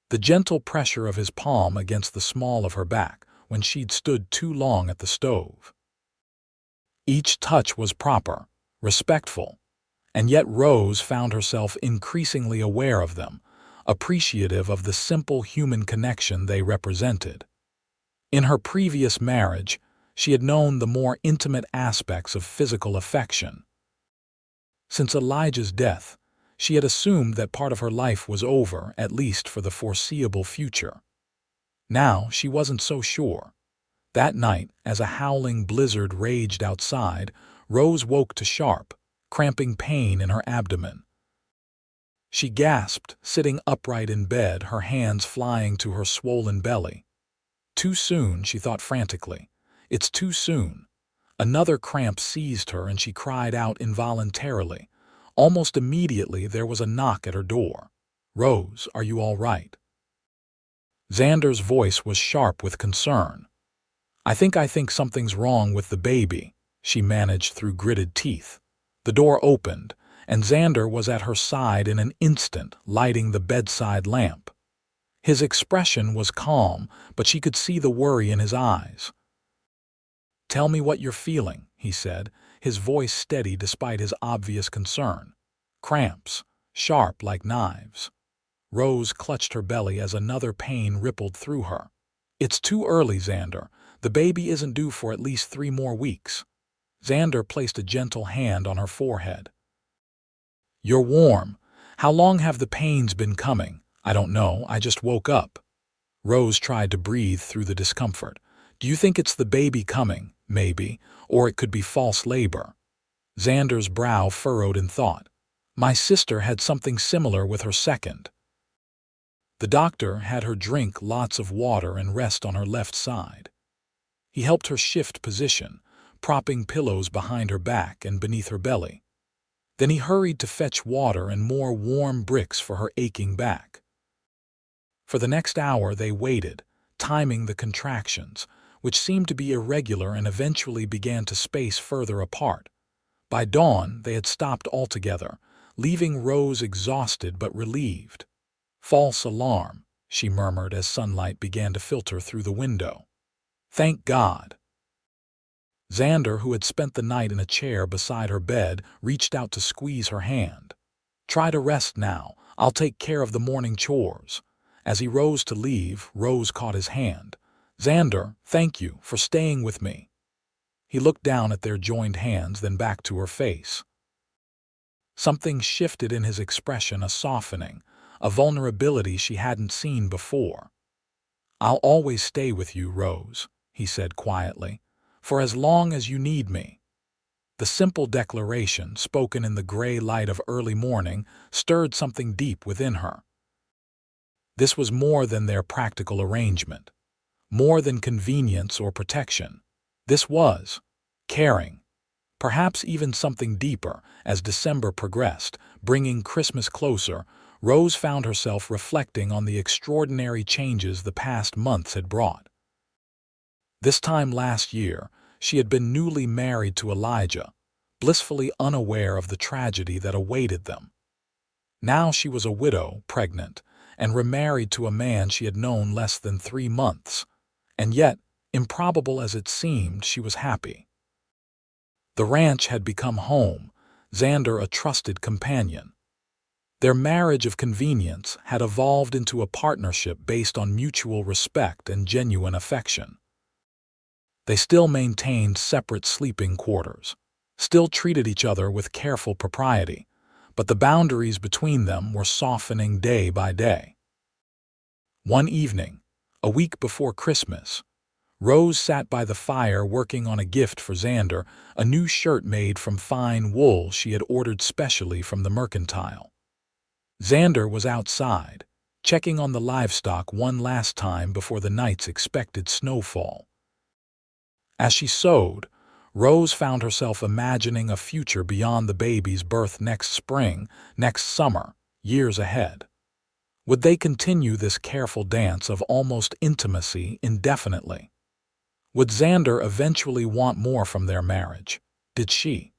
S1: the gentle pressure of his palm against the small of her back when she'd stood too long at the stove. Each touch was proper, respectful, and yet Rose found herself increasingly aware of them, appreciative of the simple human connection they represented. In her previous marriage, she had known the more intimate aspects of physical affection. Since Elijah's death, she had assumed that part of her life was over, at least for the foreseeable future. Now she wasn't so sure. That night, as a howling blizzard raged outside, Rose woke to sharp, cramping pain in her abdomen. She gasped, sitting upright in bed, her hands flying to her swollen belly. Too soon, she thought frantically. It's too soon. Another cramp seized her and she cried out involuntarily. Almost immediately there was a knock at her door. "Rose, are you all right?" Xander's voice was sharp with concern. I think something's wrong with the baby," she managed through gritted teeth. The door opened, and Xander was at her side in an instant, lighting the bedside lamp. His expression was calm, but she could see the worry in his eyes. "Tell me what you're feeling," he said, his voice steady despite his obvious concern. "Cramps, sharp like knives." Rose clutched her belly as another pain rippled through her. "It's too early, Xander. The baby isn't due for at least 3 more weeks." Xander placed a gentle hand on her forehead. "You're warm. How long have the pains been coming?" "I don't know. I just woke up." Rose tried to breathe through the discomfort. "Do you think it's the baby coming? Maybe. Or it could be false labor." Xander's brow furrowed in thought. "My sister had something similar with her second." The doctor had her drink lots of water and rest on her left side. He helped her shift position, propping pillows behind her back and beneath her belly. Then he hurried to fetch water and more warm bricks for her aching back. For the next hour they waited, timing the contractions, which seemed to be irregular and eventually began to space further apart. By dawn they had stopped altogether, leaving Rose exhausted but relieved. "False alarm," she murmured as sunlight began to filter through the window. "Thank God." Xander, who had spent the night in a chair beside her bed, reached out to squeeze her hand. "Try to rest now. I'll take care of the morning chores." As he rose to leave, Rose caught his hand. "Xander, thank you for staying with me." He looked down at their joined hands, then back to her face. Something shifted in his expression, a softening, a vulnerability she hadn't seen before. "I'll always stay with you, Rose," he said quietly, "for as long as you need me." The simple declaration, spoken in the gray light of early morning, stirred something deep within her. This was more than their practical arrangement, more than convenience or protection. This was caring. Perhaps even something deeper. As December progressed, bringing Christmas closer, Rose found herself reflecting on the extraordinary changes the past months had brought. This time last year, she had been newly married to Elijah, blissfully unaware of the tragedy that awaited them. Now she was a widow, pregnant, and remarried to a man she had known less than 3 months. And yet, improbable as it seemed, she was happy. The ranch had become home, Xander a trusted companion. Their marriage of convenience had evolved into a partnership based on mutual respect and genuine affection. They still maintained separate sleeping quarters, still treated each other with careful propriety, but the boundaries between them were softening day by day. One evening, a week before Christmas, Rose sat by the fire working on a gift for Xander, a new shirt made from fine wool she had ordered specially from the mercantile. Xander was outside, checking on the livestock one last time before the night's expected snowfall. As she sewed, Rose found herself imagining a future beyond the baby's birth next spring, next summer, years ahead. Would they continue this careful dance of almost intimacy indefinitely? Would Xander eventually want more from their marriage? Did she?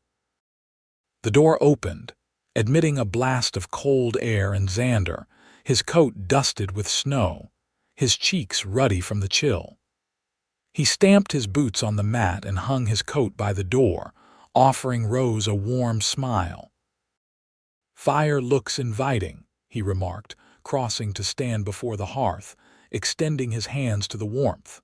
S1: The door opened, admitting a blast of cold air, and Xander, his coat dusted with snow, his cheeks ruddy from the chill. He stamped his boots on the mat and hung his coat by the door, offering Rose a warm smile. "Fire looks inviting," he remarked, crossing to stand before the hearth, extending his hands to the warmth.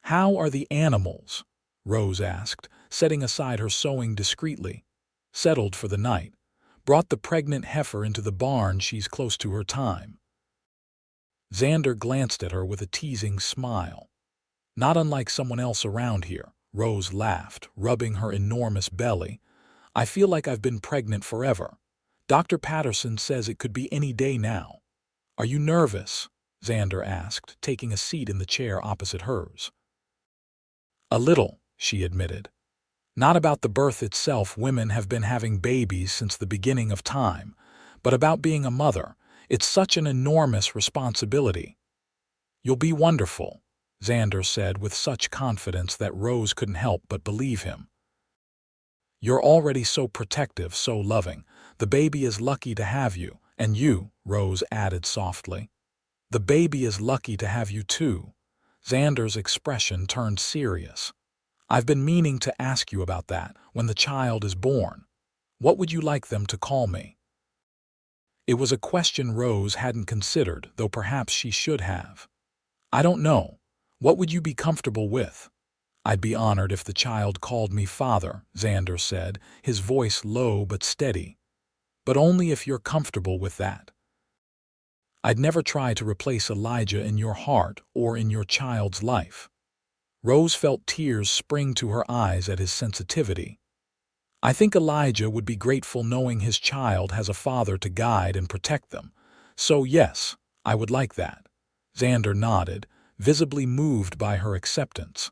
S1: "How are the animals?" Rose asked, setting aside her sewing discreetly. "Settled for the night. Brought the pregnant heifer into the barn. She's close to her time." Xander glanced at her with a teasing smile. "Not unlike someone else around here," Rose laughed, rubbing her enormous belly. "I feel like I've been pregnant forever. Dr. Patterson says it could be any day now." "Are you nervous?" Xander asked, taking a seat in the chair opposite hers. "A little," she admitted. "Not about the birth itself. Women have been having babies since the beginning of time. But about being a mother, it's such an enormous responsibility." "You'll be wonderful," Xander said with such confidence that Rose couldn't help but believe him. "You're already so protective, so loving. The baby is lucky to have you. And you," Rose added softly. "The baby is lucky to have you too." Xander's expression turned serious. I've been meaning to ask you about that. When the child is born, what would you like them to call me? It was a question Rose hadn't considered, though perhaps she should have. I don't know. What would you be comfortable with? I'd be honored if the child called me father, Xander said, his voice low but steady. But only if you're comfortable with that. I'd never try to replace Elijah in your heart or in your child's life. Rose felt tears spring to her eyes at his sensitivity. I think Elijah would be grateful knowing his child has a father to guide and protect them. So yes, I would like that. Xander nodded, visibly moved by her acceptance.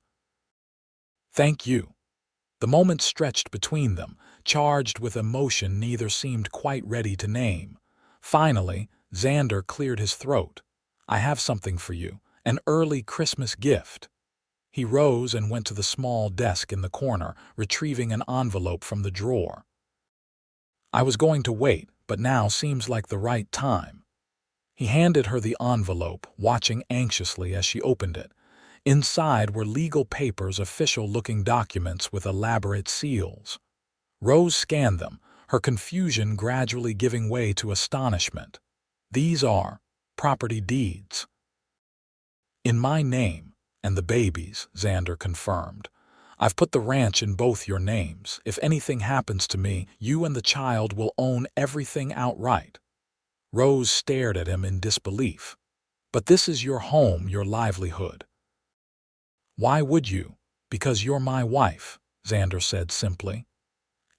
S1: Thank you. The moment stretched between them, charged with emotion neither seemed quite ready to name. Finally, Xander cleared his throat. I have something for you, an early Christmas gift. He rose and went to the small desk in the corner, retrieving an envelope from the drawer. I was going to wait, but now seems like the right time. He handed her the envelope, watching anxiously as she opened it. Inside were legal papers, official-looking documents with elaborate seals. Rose scanned them, her confusion gradually giving way to astonishment. These are property deeds. In my name, and the baby's, Xander confirmed. I've put the ranch in both your names. If anything happens to me, you and the child will own everything outright. Rose stared at him in disbelief. But this is your home, your livelihood. Why would you? Because you're my wife, Xander said simply.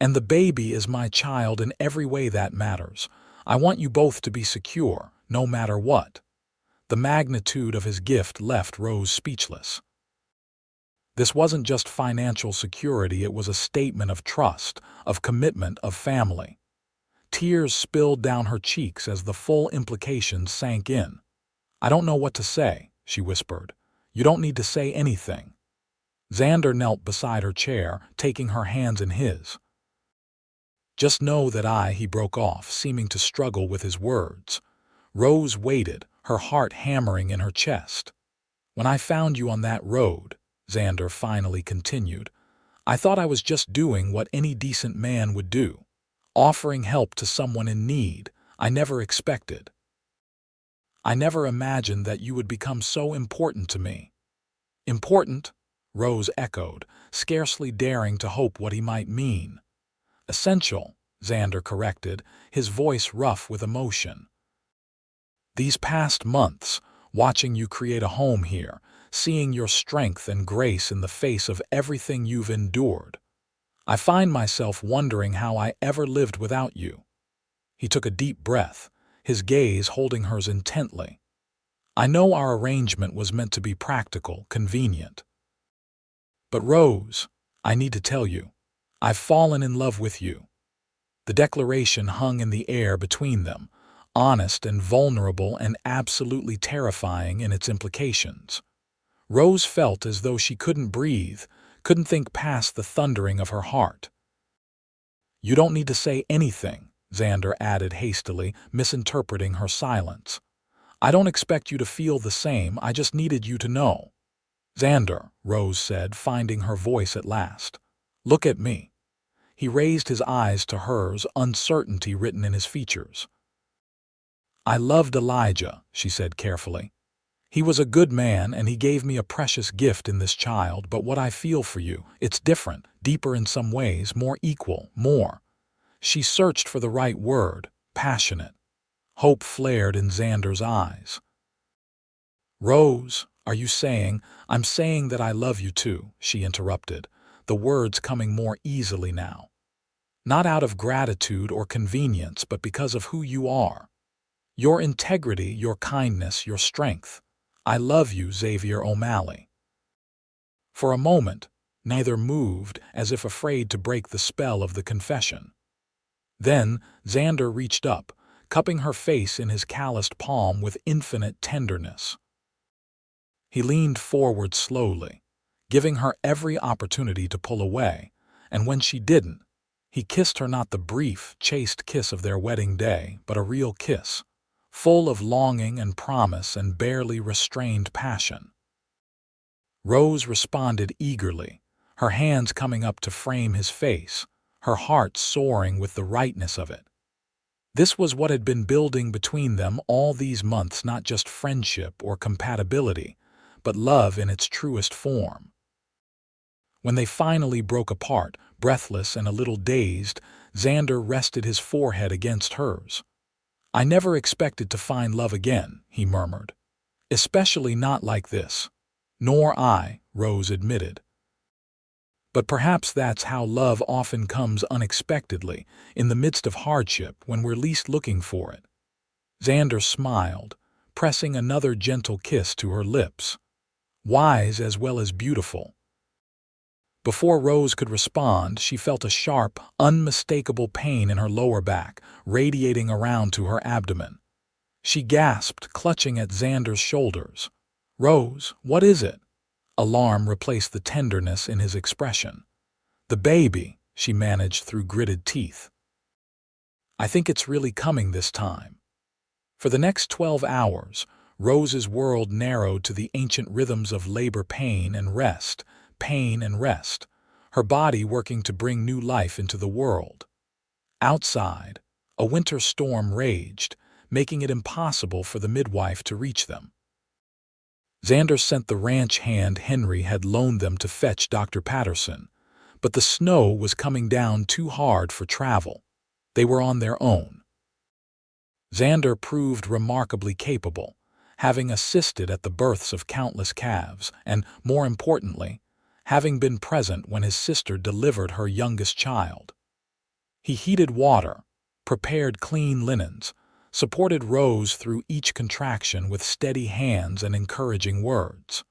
S1: And the baby is my child in every way that matters. I want you both to be secure, no matter what. The magnitude of his gift left Rose speechless. This wasn't just financial security, it was a statement of trust, of commitment, of family. Tears spilled down her cheeks as the full implications sank in. I don't know what to say, she whispered. You don't need to say anything. Xander knelt beside her chair, taking her hands in his. Just know that he broke off, seeming to struggle with his words. Rose waited, her heart hammering in her chest. When I found you on that road, Xander finally continued, I thought I was just doing what any decent man would do, offering help to someone in need. I never expected. I never imagined that you would become so important to me. Important? Rose echoed, scarcely daring to hope what he might mean. Essential, Xander corrected, his voice rough with emotion. These past months, watching you create a home here, seeing your strength and grace in the face of everything you've endured, I find myself wondering how I ever lived without you. He took a deep breath, his gaze holding hers intently. I know our arrangement was meant to be practical, convenient. But Rose, I need to tell you, I've fallen in love with you. The declaration hung in the air between them, honest and vulnerable and absolutely terrifying in its implications. Rose felt as though she couldn't breathe, couldn't think past the thundering of her heart. You don't need to say anything, Xander added hastily, misinterpreting her silence. I don't expect you to feel the same, I just needed you to know. Xander, Rose said, finding her voice at last. Look at me. He raised his eyes to hers, uncertainty written in his features. I loved Elijah, she said carefully. He was a good man and he gave me a precious gift in this child, but what I feel for you, it's different, deeper in some ways, more equal, more. She searched for the right word, passionate. Hope flared in Xander's eyes. Rose, are you saying, I'm saying that I love you too, she interrupted, the words coming more easily now. Not out of gratitude or convenience, but because of who you are. Your integrity, your kindness, your strength. I love you, Xavier O'Malley. For a moment, neither moved, as if afraid to break the spell of the confession. Then Xander reached up, cupping her face in his calloused palm with infinite tenderness. He leaned forward slowly, giving her every opportunity to pull away, and when she didn't, he kissed her, not the brief, chaste kiss of their wedding day, but a real kiss, full of longing and promise and barely restrained passion. Rose responded eagerly, her hands coming up to frame his face, her heart soaring with the rightness of it. This was what had been building between them all these months, not just friendship or compatibility, but love in its truest form. When they finally broke apart, breathless and a little dazed, Xander rested his forehead against hers. "I never expected to find love again," he murmured. "Especially not like this." "Nor I," Rose admitted. "But perhaps that's how love often comes unexpectedly, in the midst of hardship, when we're least looking for it." Xander smiled, pressing another gentle kiss to her lips. "Wise as well as beautiful." Before Rose could respond, she felt a sharp, unmistakable pain in her lower back, radiating around to her abdomen. She gasped, clutching at Xander's shoulders. "Rose, what is it?" Alarm replaced the tenderness in his expression. "The baby," she managed through gritted teeth. "I think it's really coming this time." For the next 12 hours, Rose's world narrowed to the ancient rhythms of labor, pain and rest, her body working to bring new life into the world. Outside, a winter storm raged, making it impossible for the midwife to reach them. Xander sent the ranch hand Henry had loaned them to fetch Dr. Patterson, but the snow was coming down too hard for travel. They were on their own. Xander proved remarkably capable, having assisted at the births of countless calves and, more importantly, having been present when his sister delivered her youngest child. He heated water, prepared clean linens, supported Rose through each contraction with steady hands and encouraging words.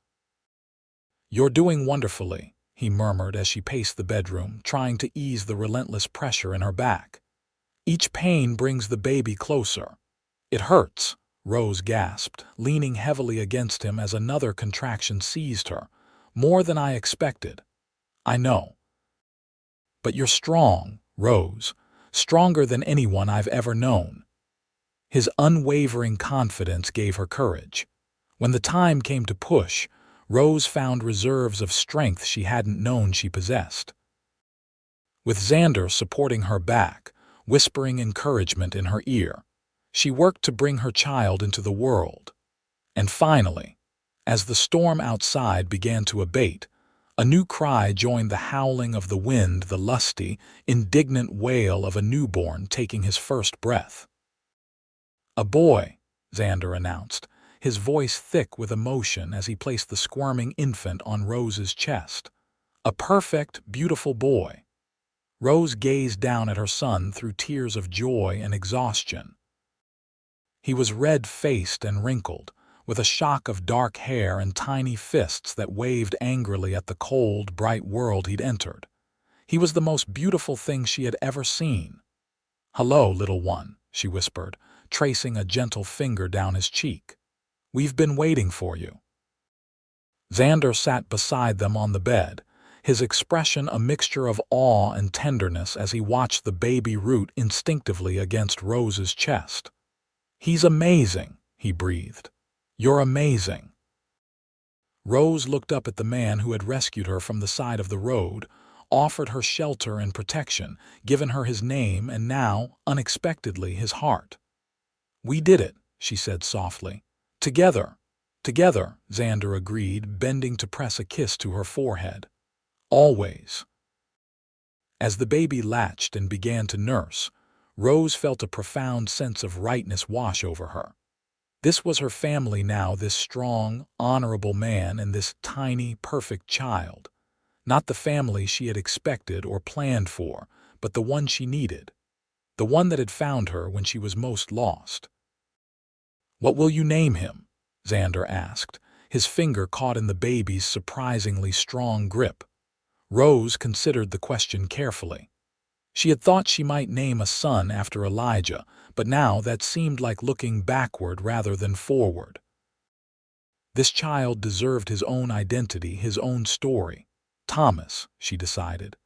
S1: "You're doing wonderfully," he murmured as she paced the bedroom, trying to ease the relentless pressure in her back. "Each pain brings the baby closer." "It hurts," Rose gasped, leaning heavily against him as another contraction seized her. "More than I expected." "I know. But you're strong, Rose, stronger than anyone I've ever known." His unwavering confidence gave her courage. When the time came to push, Rose found reserves of strength she hadn't known she possessed. With Xander supporting her back, whispering encouragement in her ear, she worked to bring her child into the world. And finally, as the storm outside began to abate, a new cry joined the howling of the wind, the lusty, indignant wail of a newborn taking his first breath. "A boy," Xander announced, his voice thick with emotion as he placed the squirming infant on Rose's chest. "A perfect, beautiful boy." Rose gazed down at her son through tears of joy and exhaustion. He was red-faced and wrinkled, with a shock of dark hair and tiny fists that waved angrily at the cold, bright world he'd entered. He was the most beautiful thing she had ever seen. "Hello, little one," she whispered, tracing a gentle finger down his cheek. "We've been waiting for you." Xander sat beside them on the bed, his expression a mixture of awe and tenderness as he watched the baby root instinctively against Rose's chest. "He's amazing," he breathed. "You're amazing." Rose looked up at the man who had rescued her from the side of the road, offered her shelter and protection, given her his name and now, unexpectedly, his heart. "We did it," she said softly. "Together." "Together," Xander agreed, bending to press a kiss to her forehead. "Always." As the baby latched and began to nurse, Rose felt a profound sense of rightness wash over her. This was her family now, this strong, honorable man and this tiny, perfect child. Not the family she had expected or planned for, but the one she needed. The one that had found her when she was most lost. "What will you name him?" Xander asked, his finger caught in the baby's surprisingly strong grip. Rose considered the question carefully. She had thought she might name a son after Elijah, but now that seemed like looking backward rather than forward. This child deserved his own identity, his own story. "Thomas," she decided,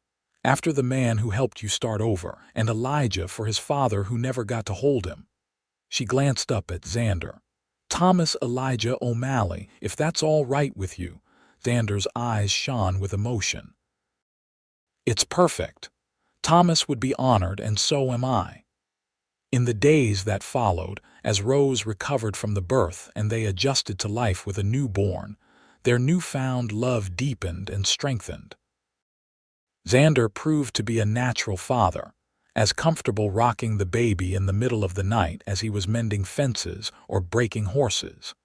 S1: after the man who helped you start over, and Elijah for his father who never got to hold him. She glanced up at Xander. "Thomas Elijah O'Malley, if that's all right with you." Xander's eyes shone with emotion. It's perfect. Thomas would be honored, and so am I. In the days that followed, as Rose recovered from the birth and they adjusted to life with a newborn, their newfound love deepened and strengthened. Xander proved to be a natural father, as comfortable rocking the baby in the middle of the night as he was mending fences or breaking horses.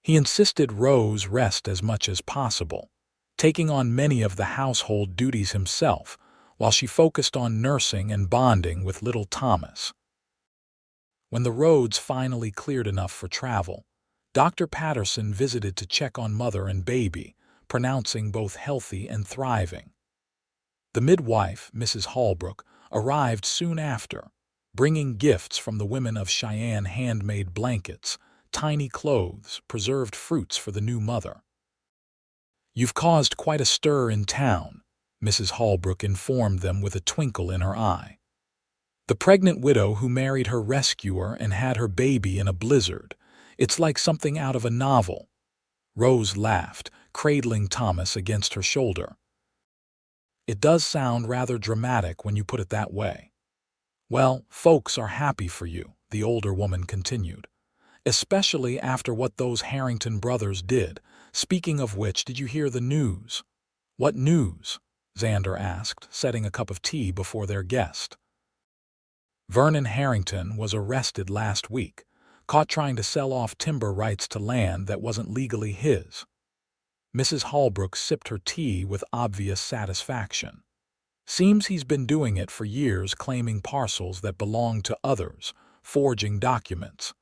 S1: He insisted Rose rest as much as possible, taking on many of the household duties himself, while she focused on nursing and bonding with little Thomas. When the roads finally cleared enough for travel, Dr. Patterson visited to check on mother and baby, pronouncing both healthy and thriving. The midwife, Mrs. Holbrook, arrived soon after, bringing gifts from the women of Cheyenne, handmade blankets, tiny clothes, preserved fruits for the new mother. "You've caused quite a stir in town," Mrs. Holbrook informed them with a twinkle in her eye. "The pregnant widow who married her rescuer and had her baby in a blizzard. It's like something out of a novel." Rose laughed, cradling Thomas against her shoulder. "It does sound rather dramatic when you put it that way." "Well, folks are happy for you," the older woman continued, "especially after what those Harrington brothers did. Speaking of which, did you hear the news?" "What news?" Xander asked, setting a cup of tea before their guest. "Vernon Harrington was arrested last week, caught trying to sell off timber rights to land that wasn't legally his." Mrs. Holbrook sipped her tea with obvious satisfaction. "Seems he's been doing it for years, claiming parcels that belong to others, forging documents.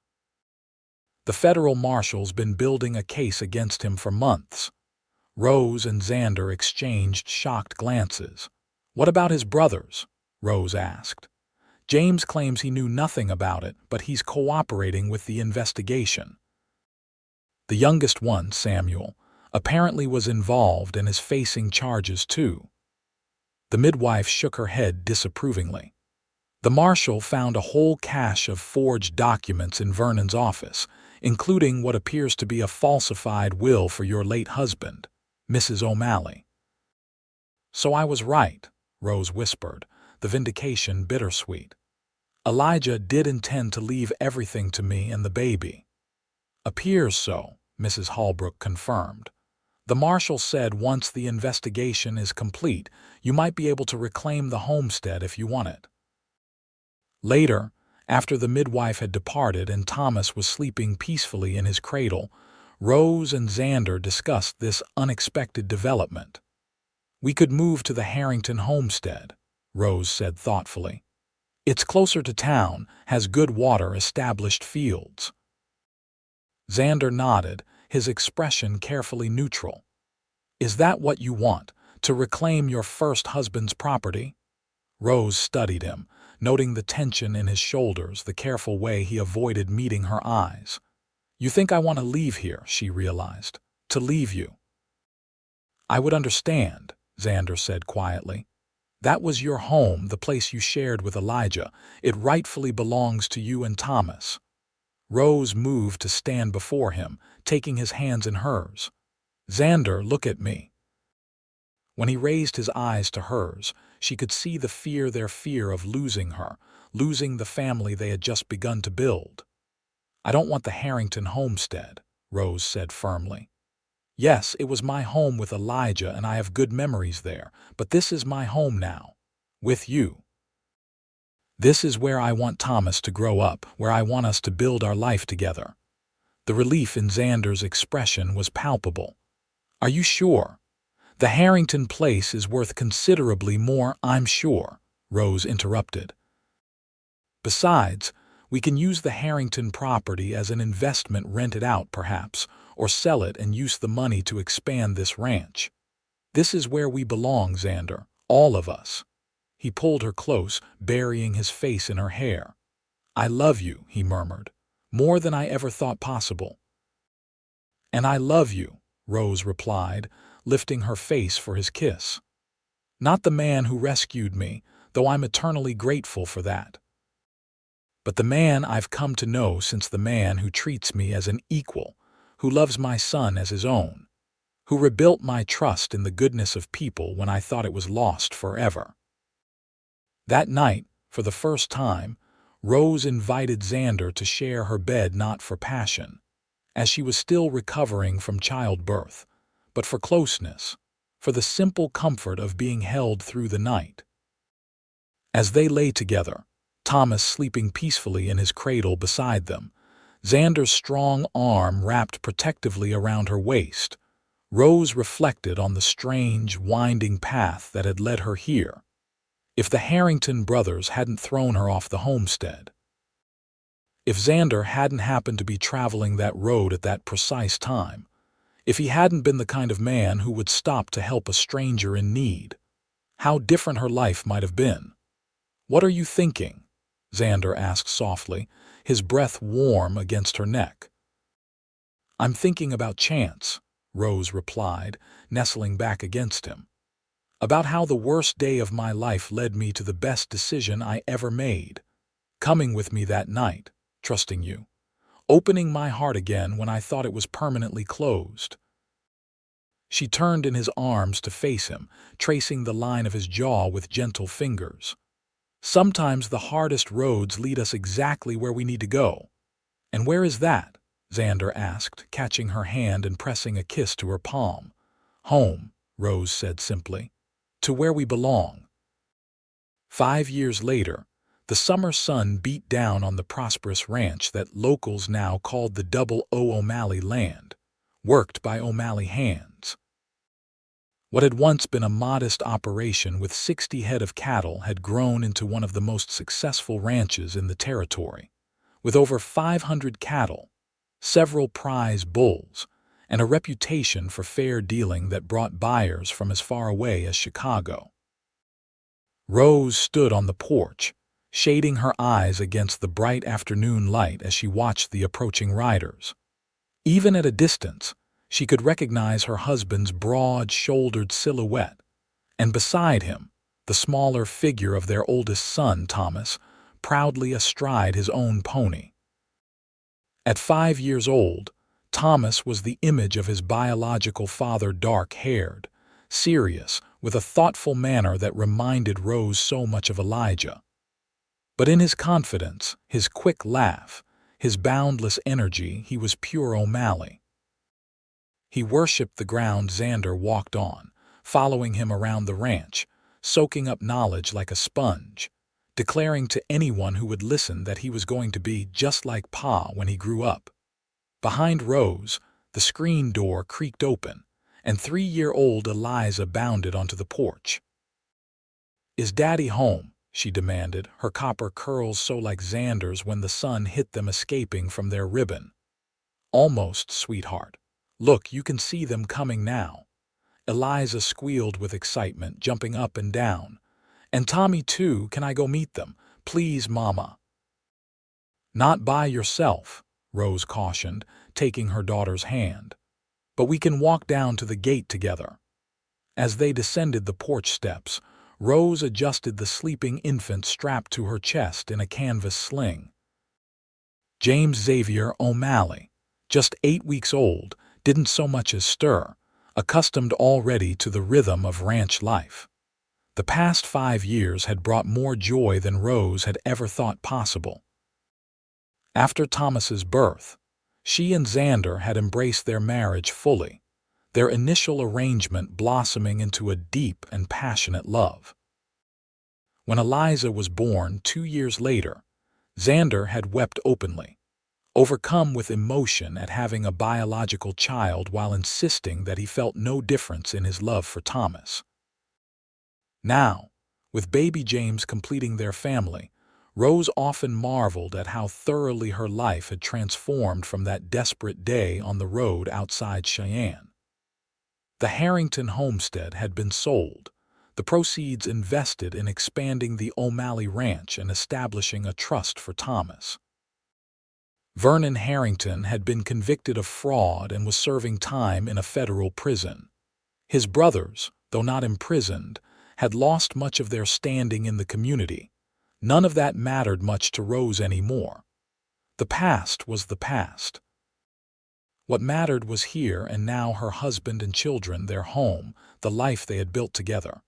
S1: The federal marshal's been building a case against him for months." Rose and Xander exchanged shocked glances. "What about his brothers?" Rose asked. "James claims he knew nothing about it, but he's cooperating with the investigation." "The youngest one, Samuel, apparently was involved and is facing charges too." The midwife shook her head disapprovingly. "The marshal found a whole cache of forged documents in Vernon's office, including what appears to be a falsified will for your late husband, Mrs. O'Malley." "So I was right," Rose whispered, the vindication bittersweet. "Elijah did intend to leave everything to me and the baby." "Appears so," Mrs. Holbrook confirmed. "The marshal said once the investigation is complete, you might be able to reclaim the homestead if you want it." Later, after the midwife had departed and Thomas was sleeping peacefully in his cradle, Rose and Xander discussed this unexpected development. "We could move to the Harrington homestead," Rose said thoughtfully. "It's closer to town, has good water, established fields." Xander nodded, his expression carefully neutral. "Is that what you want, to reclaim your first husband's property?" Rose studied him, noting the tension in his shoulders, the careful way he avoided meeting her eyes. "You think I want to leave here," she realized. "To leave you." "I would understand," Xander said quietly. "That was your home, the place you shared with Elijah. It rightfully belongs to you and Thomas." Rose moved to stand before him, taking his hands in hers. "Xander, look at me." When he raised his eyes to hers, she could see their fear of losing her, losing the family they had just begun to build. "I don't want the Harrington homestead," Rose said firmly. "Yes, it was my home with Elijah and I have good memories there, but this is my home now. With you. This is where I want Thomas to grow up, where I want us to build our life together." The relief in Xander's expression was palpable. "Are you sure?" "The Harrington place is worth considerably more, I'm sure," Rose interrupted. "Besides, we can use the Harrington property as an investment, rent it out perhaps, or sell it and use the money to expand this ranch. This is where we belong, Xander, all of us." He pulled her close, burying his face in her hair. "I love you," he murmured, "more than I ever thought possible." "And I love you," Rose replied, lifting her face for his kiss. "Not the man who rescued me, though I'm eternally grateful for that, but the man I've come to know since, the man who treats me as an equal, who loves my son as his own, who rebuilt my trust in the goodness of people when I thought it was lost forever. That night, for the first time, Rose invited Xander to share her bed, not for passion, as she was still recovering from childbirth, but for closeness, for the simple comfort of being held through the night. As they lay together, Thomas sleeping peacefully in his cradle beside them, Xander's strong arm wrapped protectively around her waist, Rose reflected on the strange, winding path that had led her here. If the Harrington brothers hadn't thrown her off the homestead, if Xander hadn't happened to be traveling that road at that precise time, if he hadn't been the kind of man who would stop to help a stranger in need, how different her life might have been. "What are you thinking?" Xander asked softly, his breath warm against her neck. "I'm thinking about chance," Rose replied, nestling back against him. "About how the worst day of my life led me to the best decision I ever made. Coming with me that night, trusting you, opening my heart again when I thought it was permanently closed." She turned in his arms to face him, tracing the line of his jaw with gentle fingers. "Sometimes the hardest roads lead us exactly where we need to go." "And where is that?" Xander asked, catching her hand and pressing a kiss to her palm. "Home," Rose said simply. "To where we belong." 5 years later, the summer sun beat down on the prosperous ranch that locals now called the Double O O'Malley land, worked by O'Malley hands. What had once been a modest operation with 60 head of cattle had grown into one of the most successful ranches in the territory, with over 500 cattle, several prize bulls, and a reputation for fair dealing that brought buyers from as far away as Chicago. Rose stood on the porch, shading her eyes against the bright afternoon light as she watched the approaching riders. Even at a distance, she could recognize her husband's broad-shouldered silhouette, and beside him, the smaller figure of their oldest son, Thomas, proudly astride his own pony. At 5 years old, Thomas was the image of his biological father, dark-haired, serious, with a thoughtful manner that reminded Rose so much of Elijah. But in his confidence, his quick laugh, his boundless energy, he was pure O'Malley. He worshipped the ground Xander walked on, following him around the ranch, soaking up knowledge like a sponge, declaring to anyone who would listen that he was going to be just like Pa when he grew up. Behind Rose, the screen door creaked open, and 3-year-old Eliza bounded onto the porch. "Is Daddy home?" she demanded, her copper curls so like Xander's when the sun hit them escaping from their ribbon. "Almost, sweetheart. Look, you can see them coming now." Eliza squealed with excitement, jumping up and down. "And Tommy too, can I go meet them? Please, Mama." "Not by yourself," Rose cautioned, taking her daughter's hand. "But we can walk down to the gate together." As they descended the porch steps, Rose adjusted the sleeping infant strapped to her chest in a canvas sling. James Xavier O'Malley, just 8 weeks old, didn't so much as stir, accustomed already to the rhythm of ranch life. The past 5 years had brought more joy than Rose had ever thought possible. After Thomas's birth, she and Xander had embraced their marriage fully, their initial arrangement blossoming into a deep and passionate love. When Eliza was born 2 years later, Xander had wept openly, overcome with emotion at having a biological child while insisting that he felt no difference in his love for Thomas. Now, with baby James completing their family, Rose often marveled at how thoroughly her life had transformed from that desperate day on the road outside Cheyenne. The Harrington homestead had been sold, the proceeds invested in expanding the O'Malley ranch and establishing a trust for Thomas. Vernon Harrington had been convicted of fraud and was serving time in a federal prison. His brothers, though not imprisoned, had lost much of their standing in the community. None of that mattered much to Rose anymore. The past was the past. What mattered was here and now, her husband and children, their home, the life they had built together.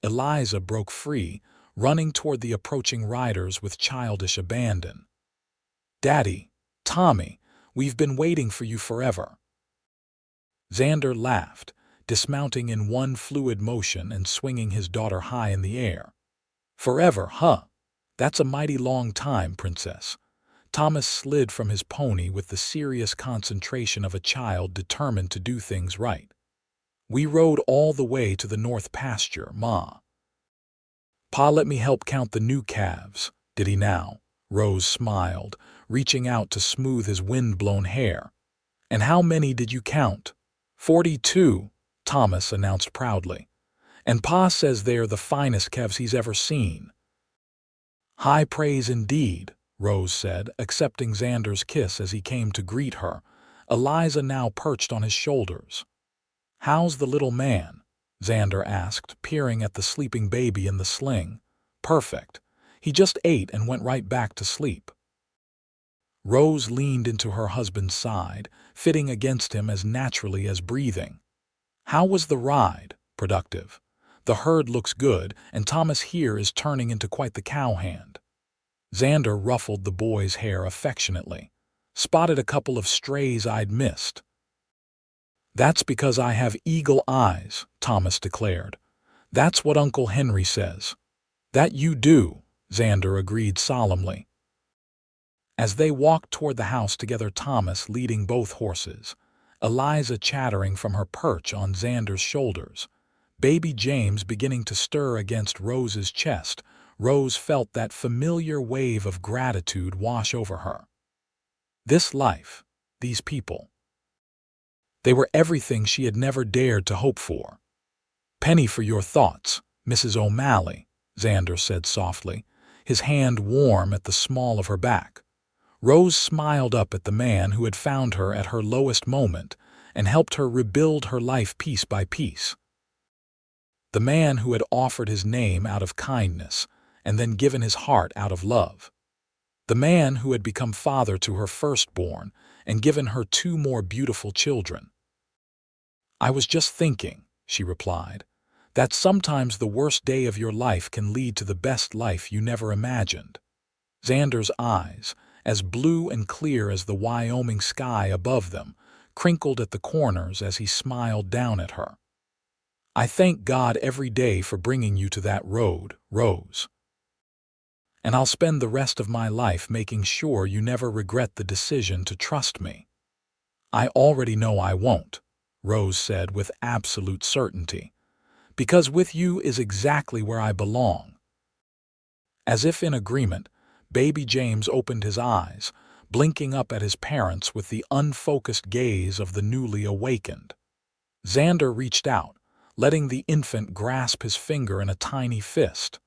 S1: Eliza broke free, running toward the approaching riders with childish abandon. "Daddy, Tommy, we've been waiting for you forever." Xander laughed, dismounting in one fluid motion and swinging his daughter high in the air. "Forever, huh? That's a mighty long time, Princess." Thomas slid from his pony with the serious concentration of a child determined to do things right. "We rode all the way to the north pasture, Ma." "Pa let me help count the new calves, did he now?" Rose smiled, reaching out to smooth his wind-blown hair. "And how many did you count?" 42, Thomas announced proudly. "And Pa says they're the finest calves he's ever seen." "High praise indeed," Rose said, accepting Xander's kiss as he came to greet her, Eliza now perched on his shoulders. "How's the little man?" Xander asked, peering at the sleeping baby in the sling. "Perfect. He just ate and went right back to sleep." Rose leaned into her husband's side, fitting against him as naturally as breathing. "How was the ride?" "Productive. The herd looks good, and Thomas here is turning into quite the cowhand." Xander ruffled the boy's hair affectionately. "Spotted a couple of strays I'd missed." "That's because I have eagle eyes," Thomas declared. "That's what Uncle Henry says." "That you do," Xander agreed solemnly. As they walked toward the house together, Thomas leading both horses, Eliza chattering from her perch on Xander's shoulders, baby James beginning to stir against Rose's chest, Rose felt that familiar wave of gratitude wash over her. This life, these people. They were everything she had never dared to hope for. "Penny for your thoughts, Mrs. O'Malley," Xander said softly, his hand warm at the small of her back. Rose smiled up at the man who had found her at her lowest moment and helped her rebuild her life piece by piece. The man who had offered his name out of kindness and then given his heart out of love. The man who had become father to her firstborn and given her 2 more beautiful children. "I was just thinking," she replied, "that sometimes the worst day of your life can lead to the best life you never imagined." Xander's eyes, as blue and clear as the Wyoming sky above them, crinkled at the corners as he smiled down at her. "I thank God every day for bringing you to that road, Rose. And I'll spend the rest of my life making sure you never regret the decision to trust me." "I already know I won't," Rose said with absolute certainty, "because with you is exactly where I belong." As if in agreement, baby James opened his eyes, blinking up at his parents with the unfocused gaze of the newly awakened. Xander reached out, letting the infant grasp his finger in a tiny fist.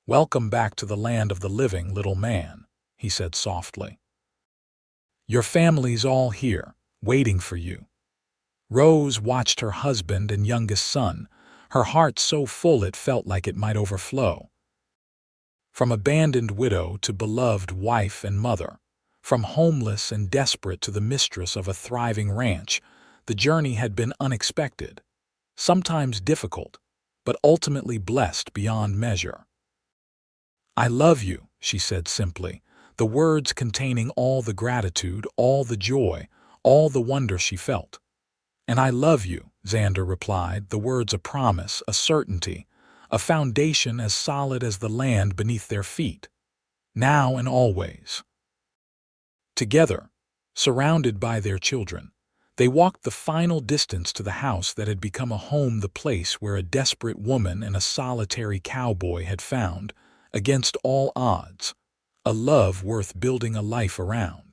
S1: "Welcome back to the land of the living, little man," he said softly. "Your family's all here, waiting for you." Rose watched her husband and youngest son, her heart so full it felt like it might overflow. From abandoned widow to beloved wife and mother, from homeless and desperate to the mistress of a thriving ranch, the journey had been unexpected, sometimes difficult, but ultimately blessed beyond measure. "I love you," she said simply, the words containing all the gratitude, all the joy, all the wonder she felt. "And I love you," Xander replied, the words a promise, a certainty, a foundation as solid as the land beneath their feet, now and always. Together, surrounded by their children, they walked the final distance to the house that had become a home, the place where a desperate woman and a solitary cowboy had found, against all odds, a love worth building a life around.